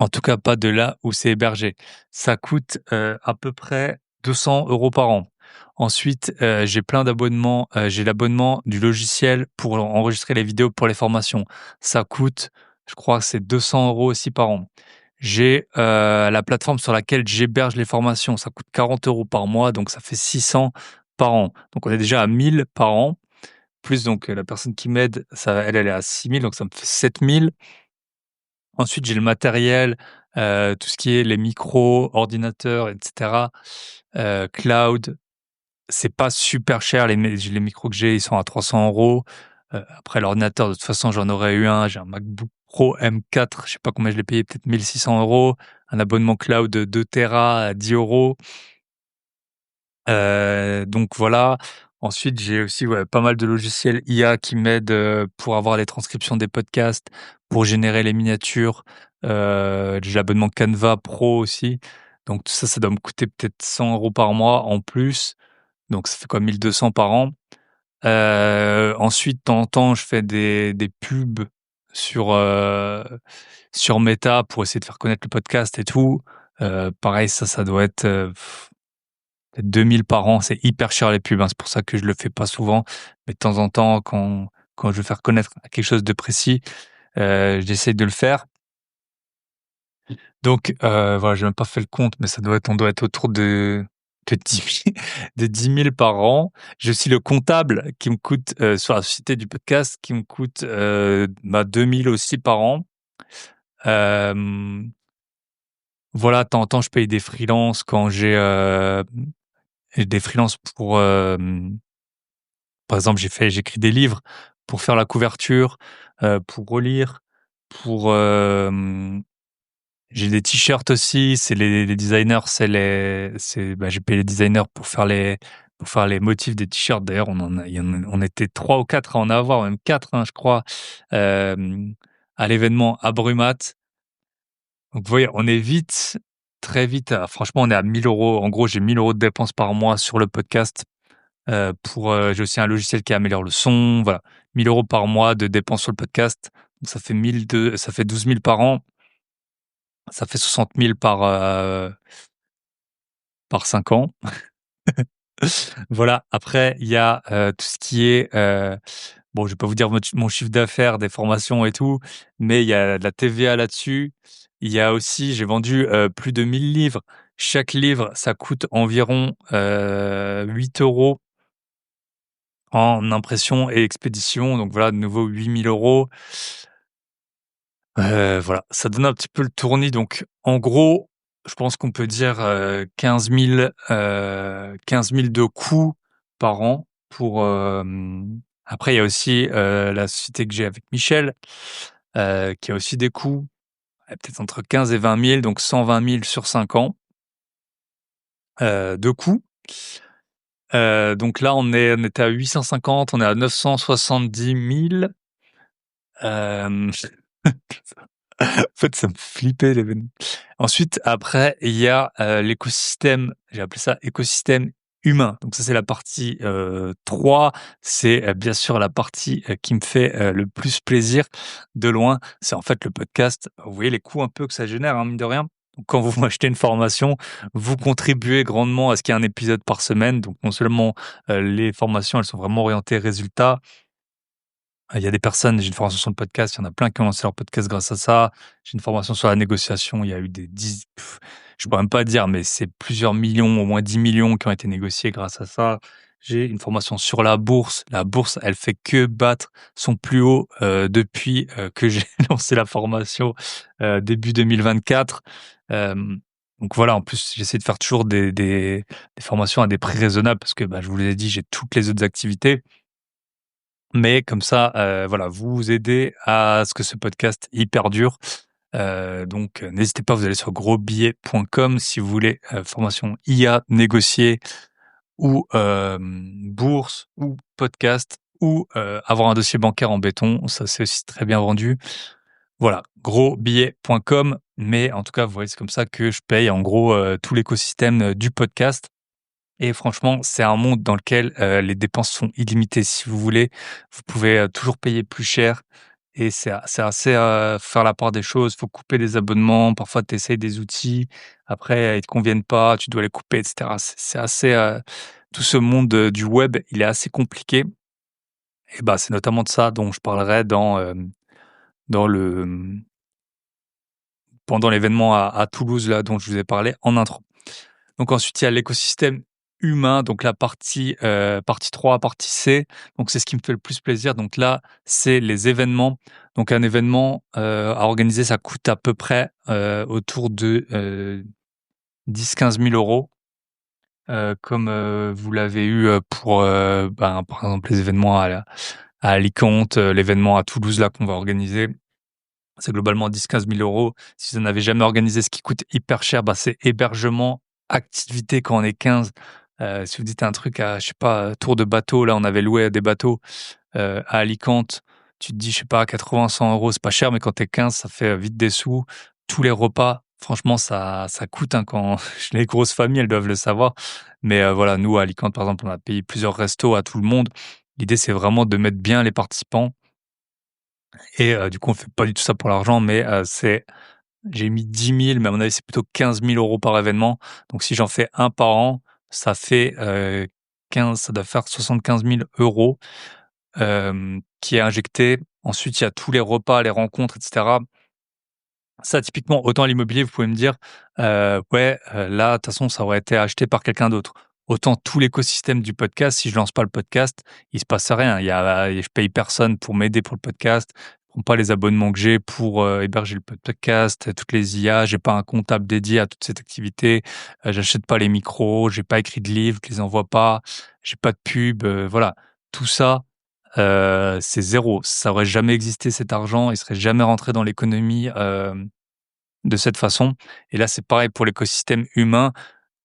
En tout cas, pas de là où c'est hébergé. Ça coûte, à peu près 200 € par an. Ensuite, j'ai plein d'abonnements, j'ai l'abonnement du logiciel pour enregistrer les vidéos pour les formations. Ça coûte, je crois que c'est 200 € aussi par an. J'ai, la plateforme sur laquelle j'héberge les formations, ça coûte 40 € par mois, donc ça fait 600 par an. Donc on est déjà à 1 000 par an, plus donc, la personne qui m'aide, ça elle est à 6 000, donc ça me fait 7 000. Ensuite, j'ai le matériel, tout ce qui est les micros, ordinateurs et cetera, cloud. C'est pas super cher les micros que j'ai, ils sont à 300 €. Après l'ordinateur, de toute façon, j'en aurais eu un. J'ai un MacBook Pro M4, je sais pas combien je l'ai payé, peut-être 1 600 €. Un abonnement cloud de 2 téra à 10 €. Donc voilà. Ensuite, j'ai aussi, ouais, pas mal de logiciels IA qui m'aident, pour avoir les transcriptions des podcasts, pour générer les miniatures. J'ai l'abonnement Canva Pro aussi. Donc tout ça, ça doit me coûter peut-être 100 € par mois en plus. Donc ça fait quoi, 1200 par an. Ensuite, de temps en temps, je fais des pubs sur sur Meta pour essayer de faire connaître le podcast et tout. Pareil, ça doit être peut-être 2000 par an. C'est hyper cher les pubs, hein. C'est pour ça que je le fais pas souvent. Mais de temps en temps, quand je veux faire connaître quelque chose de précis, j'essaye de le faire. Donc voilà, j'ai même pas fait le compte, mais on doit être autour de 10 000, de 10 000 par an. J'ai aussi le comptable qui me coûte sur la société du podcast qui me coûte 2 000 aussi par an. Euh, voilà, de temps en temps, je paye des freelances quand j'ai des freelances pour par exemple, j'écris des livres pour faire la couverture, pour relire, pour j'ai des t-shirts aussi, c'est les designers, j'ai payé les designers pour faire les motifs des t-shirts. D'ailleurs, on était 3 ou 4 à en avoir, même 4, hein, je crois, à l'événement à Brumath. Donc, vous voyez, on est vite, très vite, franchement, on est à 1 000 euros. En gros, j'ai 1 000 euros de dépenses par mois sur le podcast. J'ai aussi un logiciel qui améliore le son, voilà. 1 000 euros par mois de dépenses sur le podcast. Donc, ça fait 12 000 par an. Ça fait 60 000 par 5 ans. Voilà. Après, il y a tout ce qui est, bon, je vais pas vous dire mon chiffre d'affaires, des formations et tout, mais il y a de la TVA là-dessus. Il y a aussi, j'ai vendu plus de 1000 livres. Chaque livre, ça coûte environ 8 euros en impression et expédition. Donc voilà, de nouveau 8 000 euros. Voilà, ça donne un petit peu le tournis. Donc, en gros, je pense qu'on peut dire 15 000, 15 000 de coûts par an pour. Après, il y a aussi la société que j'ai avec Michel, qui a aussi des coûts, peut-être entre 15 et 20 000, donc 120 000 sur 5 ans de coûts. Donc là, on était à 850, on est à 970 000. Euh, En fait, ça me flippait l'événement. Ensuite, après, il y a l'écosystème, j'ai appelé ça écosystème humain. Donc ça, c'est la partie 3. C'est bien sûr la partie qui me fait le plus plaisir de loin. C'est en fait le podcast. Vous voyez les coûts un peu que ça génère, hein, mine de rien. Donc, quand vous m'achetez une formation, vous contribuez grandement à ce qu'il y ait un épisode par semaine. Donc non seulement les formations, elles sont vraiment orientées résultats. Il y a des personnes, j'ai une formation sur le podcast, il y en a plein qui ont lancé leur podcast grâce à ça. J'ai une formation sur la négociation, il y a eu je pourrais même pas dire, mais c'est plusieurs millions, au moins 10 millions qui ont été négociés grâce à ça. J'ai une formation sur la bourse. La bourse, elle fait que battre son plus haut depuis que j'ai lancé la formation début 2024. Euh, donc voilà, en plus, j'essaie de faire toujours des formations à des prix raisonnables parce que je vous l'ai dit, j'ai toutes les autres activités. Mais comme ça, voilà, vous aidez à ce que ce podcast y perdure. Donc, n'hésitez pas, vous allez sur grosbillet.com si vous voulez formation IA, négocier ou bourse ou podcast ou avoir un dossier bancaire en béton. Ça, c'est aussi très bien vendu. Voilà, grosbillet.com. Mais en tout cas, vous voyez, c'est comme ça que je paye en gros tout l'écosystème du podcast. Et franchement, c'est un monde dans lequel les dépenses sont illimitées. Si vous voulez, vous pouvez toujours payer plus cher. Et c'est assez faire la part des choses. Faut couper des abonnements. Parfois, tu essayes des outils. Après, ils te conviennent pas. Tu dois les couper, etc. C'est assez. Tout ce monde du web, il est assez compliqué. Et c'est notamment de ça dont je parlerai dans le pendant l'événement à Toulouse là dont je vous ai parlé en intro. Donc ensuite, il y a l'écosystème humain, donc la partie 3, partie C. Donc c'est ce qui me fait le plus plaisir. Donc là, c'est les événements. Donc un événement à organiser, ça coûte à peu près autour de 10-15 000 euros. Comme vous l'avez eu pour, par exemple, les événements à Alicante, l'événement à Toulouse là qu'on va organiser. C'est globalement 10-15 000 euros. Si vous n'avez jamais organisé, ce qui coûte hyper cher, c'est hébergement, activité quand on est 15. Si vous dites un truc à, je sais pas, tour de bateau, là, on avait loué des bateaux à Alicante. Tu te dis, je sais pas, 80, 100 euros, c'est pas cher, mais quand t'es 15, ça fait vite des sous. Tous les repas, franchement, ça coûte, hein, quand les grosses familles, elles doivent le savoir. Mais voilà, nous, à Alicante, par exemple, on a payé plusieurs restos à tout le monde. L'idée, c'est vraiment de mettre bien les participants et du coup, on fait pas du tout ça pour l'argent, mais c'est j'ai mis 10 000, mais à mon avis, c'est plutôt 15 000 € par événement. Donc si j'en fais un par an, ça fait, 15 ça doit faire 75 000 €, qui est injecté. Ensuite, il y a tous les repas, les rencontres et cetera. Ça, typiquement, autant l'immobilier, vous pouvez me dire, «Ouais, là, de toute façon, ça aurait été acheté par quelqu'un d'autre». Autant tout l'écosystème du podcast, si je lance pas le podcast, il se passe rien. Je paye personne pour m'aider pour le podcast. Je prends pas les abonnements que j'ai pour, héberger le podcast, toutes les IA. J'ai pas un comptable dédié à toute cette activité. J'achète pas les micros, j'ai pas écrit de livres, je les envoie pas, j'ai pas de pub, voilà. Tout ça, c'est zéro. Ça aurait jamais existé cet argent, il serait jamais rentré dans l'économie, de cette façon. Et là, c'est pareil pour l'écosystème humain.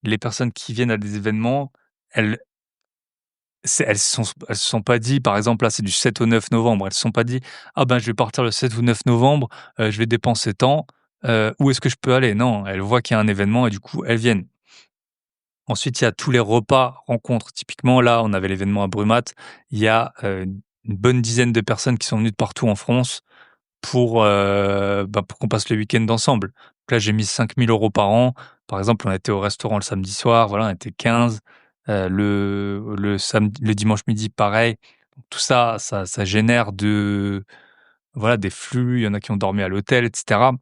Les personnes qui viennent à des événements, elles elles se sont pas dit, par exemple, là, c'est du 7 au 9 novembre. Elles se sont pas dit: «Ah ben, je vais partir le 7 ou 9 novembre, je vais dépenser tant, où est-ce que je peux aller?» Non, elles voient qu'il y a un événement et du coup, elles viennent. Ensuite, il y a tous les repas, rencontres. Typiquement, là, on avait l'événement à Brumat. Il y a, une bonne dizaine de personnes qui sont venues de partout en France pour qu'on passe le week-end ensemble. Donc là, j'ai mis 5 000 € par an. Par exemple, on était au restaurant le samedi soir, voilà, on était 15. Le dimanche midi, pareil. Donc tout ça, ça génère voilà, des flux. Il y en a qui ont dormi à l'hôtel et cetera.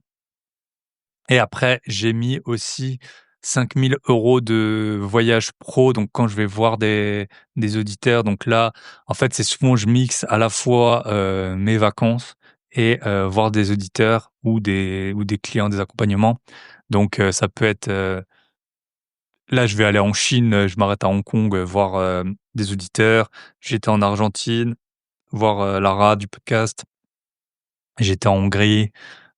Et après, j'ai mis aussi 5 000 € de voyage pro, donc quand je vais voir des auditeurs, donc là, en fait, c'est souvent je mixe à la fois, mes vacances et voir des auditeurs ou des clients, des accompagnements. Donc ça peut être, là, je vais aller en Chine, je m'arrête à Hong Kong, voir, des auditeurs. J'étais en Argentine, voir, Lara du podcast. J'étais en Hongrie.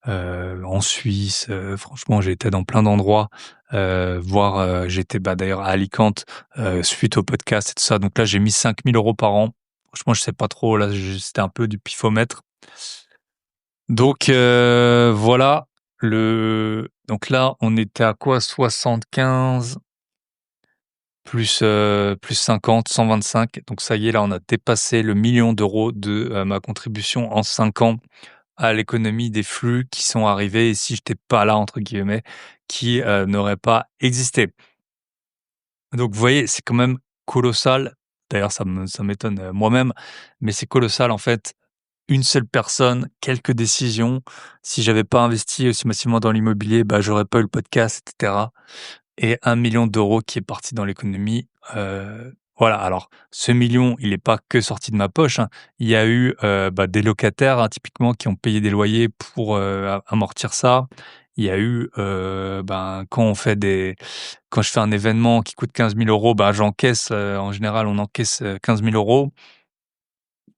En Suisse, franchement, j'ai été dans plein d'endroits, j'étais, d'ailleurs à Alicante, suite au podcast et tout ça. Donc là, j'ai mis 5 000 € par an. Franchement, je sais pas trop, là, c'était un peu du pifomètre. Donc voilà, donc là, on était à quoi? 75 plus 50, 125. Donc ça y est, là, on a dépassé le 1 000 000 € de, ma contribution en 5 ans à l'économie des flux qui sont arrivés et si j'étais pas là entre guillemets, qui, n'auraient pas existé. Donc vous voyez, c'est quand même colossal. D'ailleurs ça m'étonne, moi-même, mais c'est colossal en fait. Une seule personne, quelques décisions. Si j'avais pas investi aussi massivement dans l'immobilier, j'aurais pas eu le podcast et cetera. Et 1 million d'euros qui est parti dans l'économie. Voilà, alors ce million, il est pas que sorti de ma poche, hein. Il y a eu, des locataires, hein, typiquement qui ont payé des loyers pour, amortir ça. Il y a eu, quand je fais un événement qui coûte 15 000 €, j'encaisse, en général, on encaisse, 15 000 €.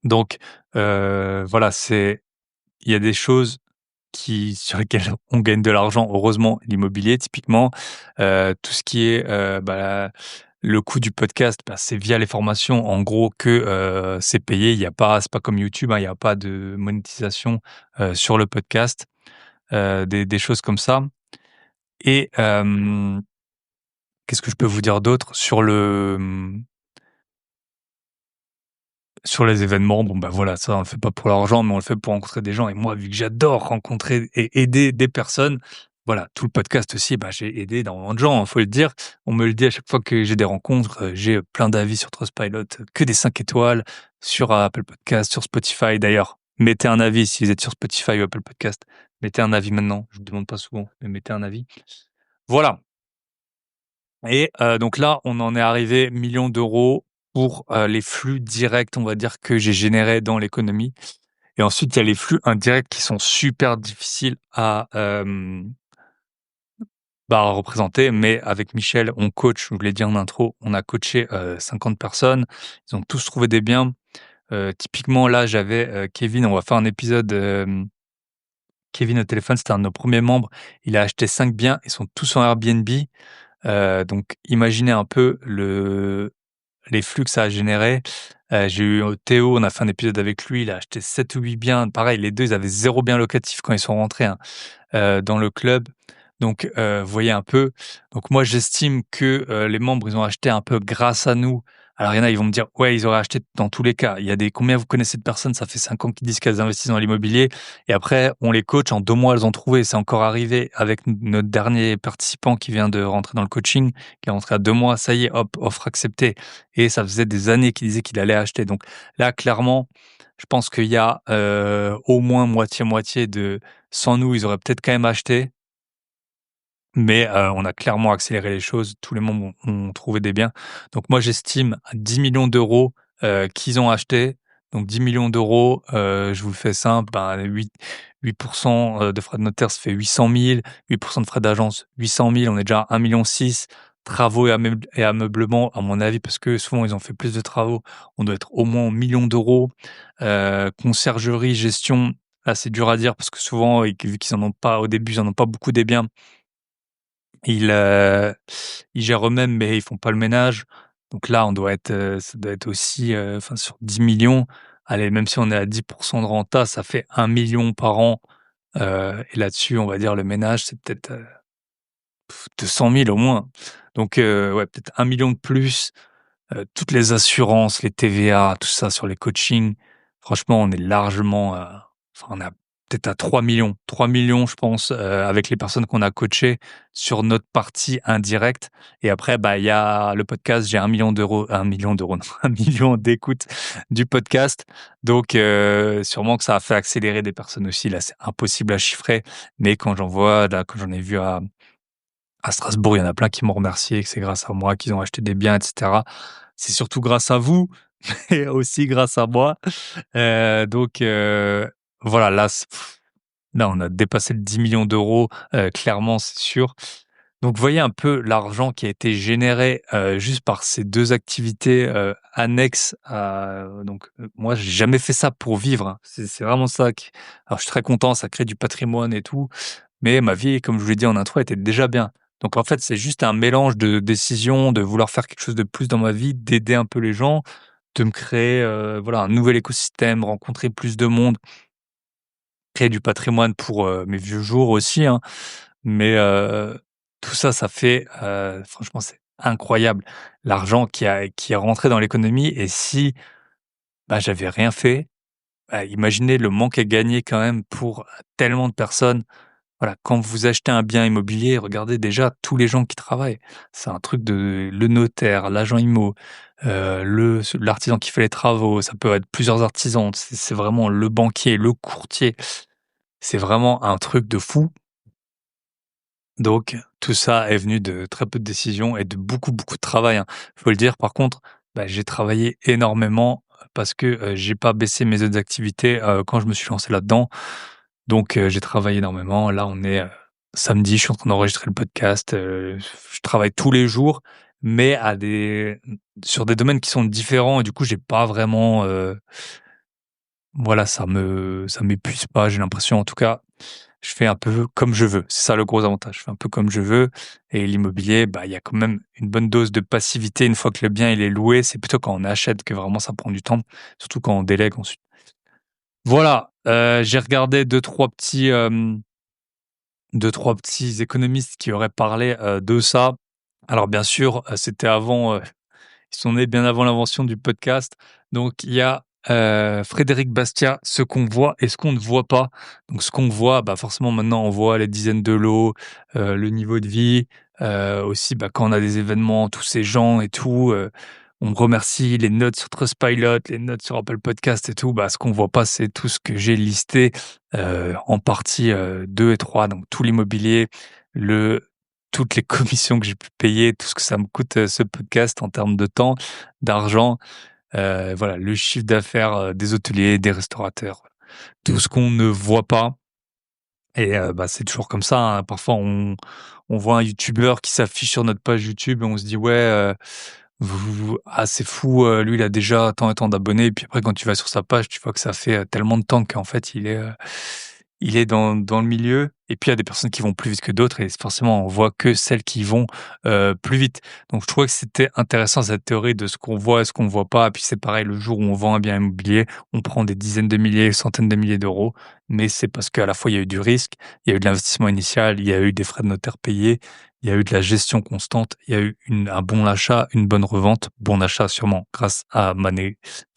Donc voilà, il y a des choses sur lesquelles on gagne de l'argent, heureusement, l'immobilier typiquement. Tout ce qui est, le coût du podcast, c'est via les formations en gros que, c'est payé. C'est pas comme YouTube, hein, il y a pas de monétisation, sur le podcast, des choses comme ça. Et qu'est-ce que je peux vous dire d'autre? Sur les événements, voilà, ça, on le fait pas pour l'argent, mais on le fait pour rencontrer des gens et moi, vu que j'adore rencontrer et aider des personnes, voilà, tout le podcast aussi, j'ai aidé énormément de gens, hein, faut le dire. On me le dit à chaque fois que j'ai des rencontres, j'ai plein d'avis sur Trustpilot, que des 5 étoiles, sur Apple Podcast, sur Spotify d'ailleurs. Mettez un avis si vous êtes sur Spotify ou Apple Podcast. Mettez un avis maintenant, je vous demande pas souvent, mais mettez un avis. Voilà. Et donc là, on en est arrivé millions d'euros pour, les flux directs, on va dire, que j'ai générés dans l'économie. Et ensuite, il y a les flux indirects qui sont super difficiles à représenter. Mais avec Michel, on coach, je vous l'ai dit en intro, on a coaché, 50 personnes. Ils ont tous trouvé des biens. Typiquement, là, j'avais, Kevin, on va faire un épisode, Kevin au téléphone, c'était un de nos premiers membres. Il a acheté 5 biens, ils sont tous en Airbnb. Donc imaginez un peu les flux que ça a généré. J'ai eu Théo, on a fait un épisode avec lui, il a acheté 7 ou 8 biens. Pareil, les 2, ils avaient 0 bien locatif quand ils sont rentrés, hein, dans le club. Donc, vous voyez un peu. Donc moi, j'estime que, les membres, ils ont acheté un peu grâce à nous. Alors il y en a, ils vont me dire: «Ouais, ils auraient acheté dans tous les cas». Il y a des combien vous connaissez de personnes, ça fait 5 ans qu'ils disent qu'elles investissent dans l'immobilier et après on les coach, en 2 mois, elles ont trouvé. C'est encore arrivé avec notre dernier participant qui vient de rentrer dans le coaching, qui est rentré à 2 mois, ça y est, hop, offre acceptée et ça faisait des années qu'il disait qu'il allait acheter. Donc là, clairement, je pense qu'il y a, au moins moitié-moitié de sans nous, ils auraient peut-être quand même acheté. Mais, on a clairement accéléré les choses. Tous les membres ont trouvé des biens. Donc moi, j'estime à 10 millions d'euros qu'ils ont acheté. Donc 10 millions d'euros, je vous le fais simple, ben, 8 de frais de notaire, ça fait 800 000. 8 de frais d'agence, 800 000. On est déjà à 1,6 million. Travaux et ameublement, à mon avis, parce que souvent, ils ont fait plus de travaux, on doit être au moins au million d'euros. Conciergerie, gestion, là, c'est dur à dire parce que souvent, vu qu'ils en ont pas au début, ils en ont pas beaucoup des biens. Ils, ils gèrent eux-mêmes, mais ils font pas le ménage. Donc là, on doit être, ça doit être aussi, enfin sur 10 millions. Allez, même si on est à 10 de renta, ça fait 1 million par an, et là-dessus, on va dire le ménage, c'est peut-être, 200 000 au moins. Donc ouais, peut-être 1 million de plus, toutes les assurances, les TVA, tout ça sur les coachings. Franchement, on est largement, enfin, on est peut-être à 3 millions. 3 millions, je pense, avec les personnes qu'on a coachées sur notre partie indirecte. Et après, bah, il y a le podcast. J'ai 1 million d'euros, 1 million d'euros, non, 1 million d'écoutes du podcast. Donc, sûrement que ça a fait accélérer des personnes aussi. Là, c'est impossible à chiffrer. Mais quand j'en vois, là, quand j'en ai vu à Strasbourg, il y en a plein qui m'ont remercié, que c'est grâce à moi qu'ils ont acheté des biens, et cetera. C'est surtout grâce à vous, mais aussi grâce à moi. Donc voilà, là, on a dépassé le 10 millions d'euros, clairement, c'est sûr. Donc, vous voyez un peu l'argent qui a été généré, juste par ces 2 activités, annexes à donc, moi, j'ai jamais fait ça pour vivre, hein. C'est vraiment ça qui alors je suis très content, ça crée du patrimoine et tout, mais ma vie, comme je vous l'ai dit en intro, était déjà bien. Donc en fait, c'est juste un mélange de décisions, de vouloir faire quelque chose de plus dans ma vie, d'aider un peu les gens, de me créer, voilà, un nouvel écosystème, rencontrer plus de monde, créer du patrimoine pour, mes vieux jours aussi, hein. Mais, tout ça, ça fait, franchement, c'est incroyable l'argent qui est rentré dans l'économie et si, bah, j'avais rien fait, bah, imaginez le manque à gagner quand même pour tellement de personnes. Voilà, quand vous achetez un bien immobilier, regardez déjà tous les gens qui travaillent. C'est un truc de le notaire, l'agent immo, l'artisan qui fait les travaux, ça peut être plusieurs artisans, c'est vraiment le banquier, le courtier. C'est vraiment un truc de fou. Donc tout ça est venu de très peu de décisions et de beaucoup, beaucoup de travail, hein. Faut le dire par contre, bah, j'ai travaillé énormément parce que, j'ai pas baissé mes autres activités, quand je me suis lancé là-dedans. Donc j'ai travaillé énormément. Là, on est, samedi, je suis en train d'enregistrer le podcast, je travaille tous les jours, mais sur des domaines qui sont différents et du coup, j'ai pas vraiment, voilà, ça m'épuise pas, j'ai l'impression en tout cas. Je fais un peu comme je veux. C'est ça le gros avantage. Je fais un peu comme je veux et l'immobilier, bah, il y a quand même une bonne dose de passivité une fois que le bien il est loué. C'est plutôt quand on achète que vraiment ça prend du temps, surtout quand on délègue ensuite. Voilà, j'ai regardé deux trois petits économistes qui auraient parlé, de ça. Alors bien sûr, c'était avant, ils sont nés bien avant l'invention du podcast. Donc il y a, Frédéric Bastiat, ce qu'on voit et ce qu'on ne voit pas. Donc ce qu'on voit, bah, forcément maintenant on voit les dizaines de lots, le niveau de vie, aussi, bah, quand on a des événements, tous ces gens et tout, on me remercie, les notes sur Trustpilot, les notes sur Apple Podcast et tout. Bah, ce qu'on voit pas, c'est tout ce que j'ai listé, en partie, 2 et 3, donc tout l'immobilier, le toutes les commissions que j'ai pu payer, tout ce que ça me coûte, ce podcast en termes de temps, d'argent, voilà, le chiffre d'affaires, des hôteliers, des restaurateurs, tout ce qu'on ne voit pas et bah, c'est toujours comme ça, hein. Parfois on voit un youtubeur qui s'affiche sur notre page YouTube et on se dit: «Ouais, ah c'est fou, lui il a déjà tant et tant d'abonnés» et puis après quand tu vas sur sa page, tu vois que ça fait, tellement de temps qu'en fait il est dans le milieu et puis il y a des personnes qui vont plus vite que d'autres et forcément on voit que celles qui vont, plus vite. Donc je trouvais que c'était intéressant cette théorie de ce qu'on voit et ce qu'on voit pas et puis c'est pareil le jour où on vend un bien immobilier, on prend des dizaines de milliers, centaines de milliers d'euros, mais c'est parce qu'à la fois il y a eu du risque, il y a eu de l'investissement initial, il y a eu des frais de notaire payés, il y a eu de la gestion constante, il y a eu un bon achat, une bonne revente, bon achat sûrement grâce à ma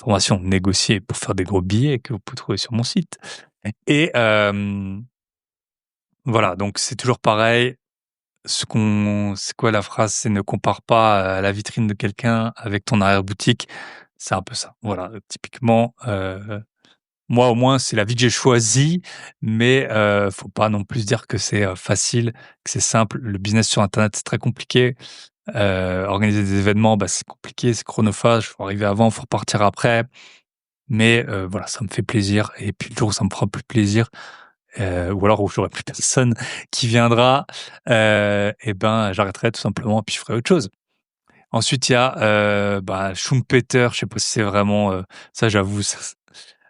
formation négocier pour faire des gros billets que vous pouvez trouver sur mon site. Et voilà, donc c'est toujours pareil. C'est quoi la phrase? C'est ne compare pas la vitrine de quelqu'un avec ton arrière-boutique. C'est un peu ça. Voilà, typiquement, moi au moins c'est la vie que j'ai choisie, mais faut pas non plus dire que c'est facile, que c'est simple. Le business sur internet c'est très compliqué. Organiser des événements, bah, c'est compliqué, c'est chronophage. Faut arriver avant, faut repartir après. Mais voilà, ça me fait plaisir et puis le jour où ça me fera plus plaisir, ou alors où j'aurai plus personne qui viendra, et ben, j'arrêterai tout simplement, puis je ferai autre chose. Ensuite, il y a, bah, Schumpeter, je sais pas si c'est vraiment, ça j'avoue, ça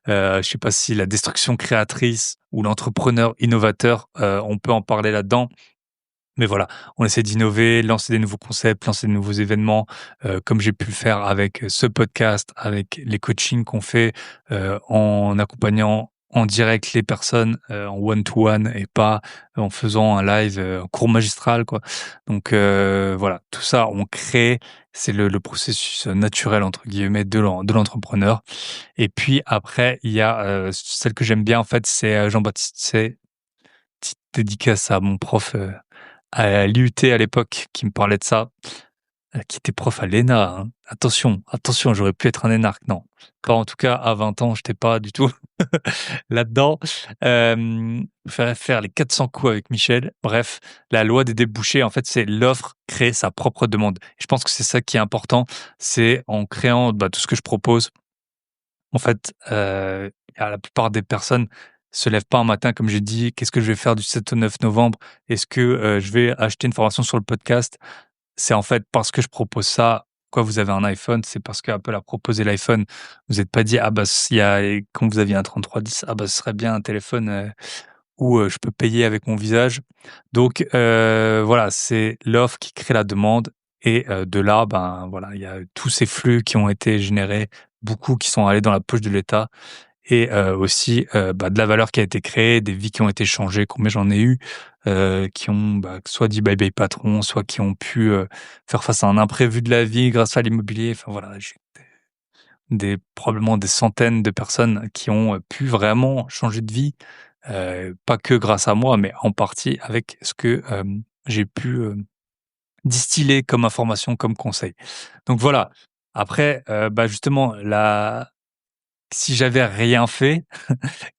je sais pas si la destruction créatrice ou l'entrepreneur innovateur, on peut en parler là-dedans. Mais voilà, on essaie d'innover, lancer des nouveaux concepts, lancer de nouveaux événements, comme j'ai pu le faire avec ce podcast, avec les coachings qu'on fait, en accompagnant en direct les personnes, en one to one et pas en faisant un live, un cours magistral, quoi. Donc voilà, tout ça, on crée, c'est le processus «naturel» entre guillemets de l'entrepreneur. Et puis après, il y a, celle que j'aime bien en fait, c'est, Jean-Baptiste Say. Petite dédicace à mon prof, à l'IUT à l'époque qui me parlait de ça, qui était prof à l'ENA, hein. Attention, attention, j'aurais pu être un énarque, non. Enfin, en tout cas, à 20 ans, j'étais pas du tout là-dedans. Faire les 400 coups avec Michel. Bref, la loi des débouchés, en fait, c'est l'offre crée sa propre demande. Et je pense que c'est ça qui est important, c'est en créant, bah, tout ce que je propose, en fait, la plupart des personnes se lèvent pas un matin, comme j'ai dit: «Qu'est-ce que je vais faire du 7 au 9 novembre? Est-ce que, je vais acheter une formation sur le podcast?» C'est en fait parce que je propose ça. Quoi, vous avez un iPhone, c'est parce qu'Apple a proposé l'iPhone. Vous êtes pas dit: «Ah bah, s'il y a» quand vous aviez un 3310: «Ah bah, ce serait bien un téléphone, où, je peux payer avec mon visage». Donc voilà, c'est l'offre qui crée la demande et de là, ben, voilà, il y a tous ces flux qui ont été générés, beaucoup qui sont allés dans la poche de l'État et aussi, bah, de la valeur qui a été créée, des vies qui ont été changées, combien j'en ai eu, qui ont, bah, soit dit bye bye patron, soit qui ont pu, faire face à un imprévu de la vie grâce à l'immobilier. Enfin voilà, j'ai des probablement des centaines de personnes qui ont, pu vraiment changer de vie, pas que grâce à moi, mais en partie avec ce que, j'ai pu, distiller comme information, comme conseil. Donc voilà. Après, bah, justement la si j'avais rien fait,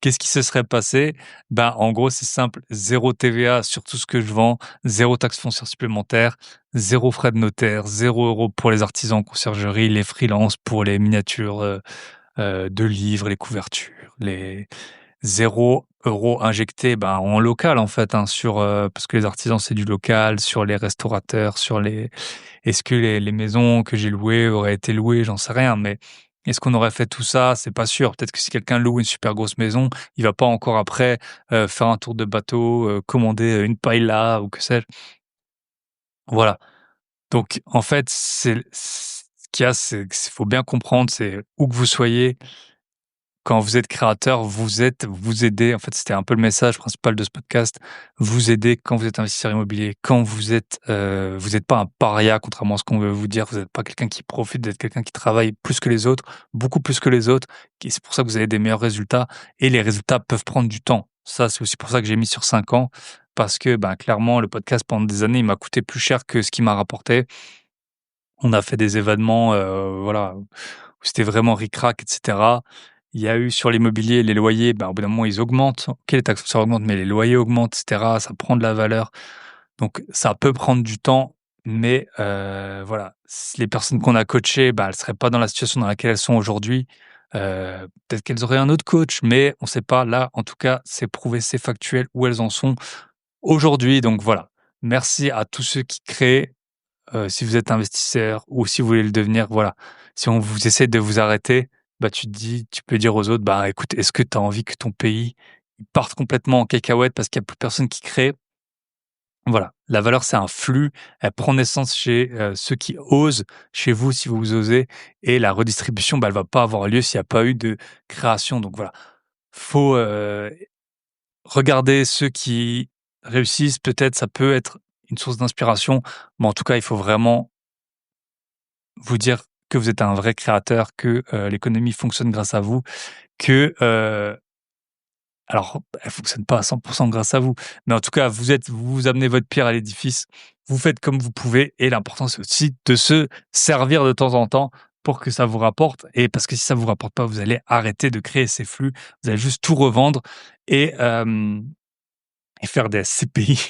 qu'est-ce qui se serait passé? Ben, en gros, c'est simple, 0 TVA sur tout ce que je vends, 0 taxe foncière supplémentaire, 0 frais de notaire, 0 € pour les artisans en conciergerie, les freelances pour les miniatures, de livres, les couvertures, les 0 € injecté, ben, en local, en fait, hein, sur, parce que les artisans, c'est du local, sur les restaurateurs, sur les est-ce que les maisons que j'ai louées auraient été louées? J'en sais rien, mais est-ce qu'on aurait fait tout ça? C'est pas sûr. Peut-être que si quelqu'un loue une super grosse maison, il va pas encore après, faire un tour de bateau, commander, une paella ou que sais-je. Voilà. Donc en fait, c'est ce qu'il y a, c'est qu'il faut bien comprendre, c'est où que vous soyez, quand vous êtes créateur, vous aidez, en fait, c'était un peu le message principal de ce podcast, vous aidez quand vous êtes investisseur immobilier, quand vous êtes pas un paria contrairement à ce qu'on veut vous dire, vous êtes pas quelqu'un qui profite, vous êtes quelqu'un qui travaille plus que les autres, beaucoup plus que les autres, et c'est pour ça que vous avez des meilleurs résultats et les résultats peuvent prendre du temps. Ça, c'est aussi pour ça que j'ai mis sur 5 ans parce que, ben, clairement, le podcast pendant des années, il m'a coûté plus cher que ce qu'il m'a rapporté. On a fait des événements, voilà, où c'était vraiment ric-rac et cetera. Il y a eu sur l'immobilier, les loyers, ben, au bout d'un moment, ils augmentent. OK, les taxes foncières augmentent, mais les loyers augmentent et cetera, ça prend de la valeur. Donc ça peut prendre du temps, mais voilà, s les personnes qu'on a coachées, bah, elles seraient pas dans la situation dans laquelle elles sont aujourd'hui. Peut-être qu'elles auraient un autre coach, mais on sait pas. Là, en tout cas, c'est prouvé, c'est factuel où elles en sont aujourd'hui. Donc voilà, merci à tous ceux qui créent. Si vous êtes investisseur ou si vous voulez le devenir, voilà. Si on vous essaie de vous arrêter, bah, tu peux dire aux autres: «Bah, écoute, est-ce que tu as envie que ton pays, ils partent complètement en cacahuète parce qu'il y a plus personne qui crée. Voilà, la valeur, c'est un flux, elle prend naissance chez, ceux qui osent, chez vous si vous osez et la redistribution, bah, elle va pas avoir lieu s'il y a pas eu de création donc voilà. Faut, regarder ceux qui réussissent, peut-être ça peut être une source d'inspiration, mais en tout cas, il faut vraiment vous dire que vous êtes un vrai créateur, que, l'économie fonctionne grâce à vous, que, alors, elle fonctionne pas à 100 grâce à vous, mais en tout cas, vous amenez votre pierre à l'édifice, vous faites comme vous pouvez et l'important, c'est aussi de se servir de temps en temps pour que ça vous rapporte et parce que si ça vous rapporte pas, vous allez arrêter de créer ces flux, vous allez juste tout revendre et faire des SCPI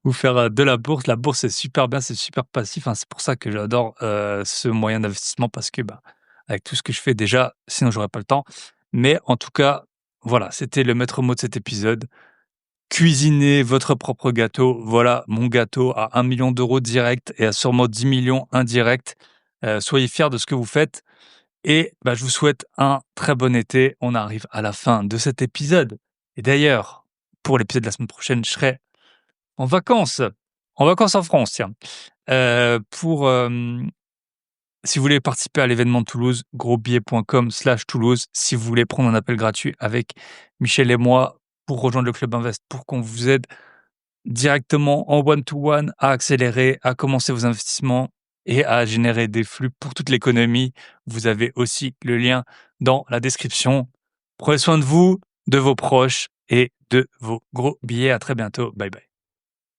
ou faire, de la bourse. La bourse, c'est super bien, c'est super passif, hein. C'est pour ça que j'adore, ce moyen d'investissement parce que, bah, avec tout ce que je fais déjà, sinon j'aurais pas le temps. Mais en tout cas, voilà, c'était le maître mot de cet épisode. Cuisinez votre propre gâteau. Voilà, mon gâteau à 1 million d'euros direct et à sûrement 10 millions indirect. Soyez fiers de ce que vous faites et bah, je vous souhaite un très bon été. On arrive à la fin de cet épisode et d'ailleurs, pour l'épisode de la semaine prochaine, je serai en vacances en France, tiens. Pour, si vous voulez participer à l'événement de Toulouse, grosbillet.com/Toulouse. Si vous voulez prendre un appel gratuit avec Michel et moi pour rejoindre le Club Invest, pour qu'on vous aide directement en one to one à accélérer, à commencer vos investissements et à générer des flux pour toute l'économie. Vous avez aussi le lien dans la description. Prenez soin de vous, de vos proches et de vos gros billets. À très bientôt. Bye bye.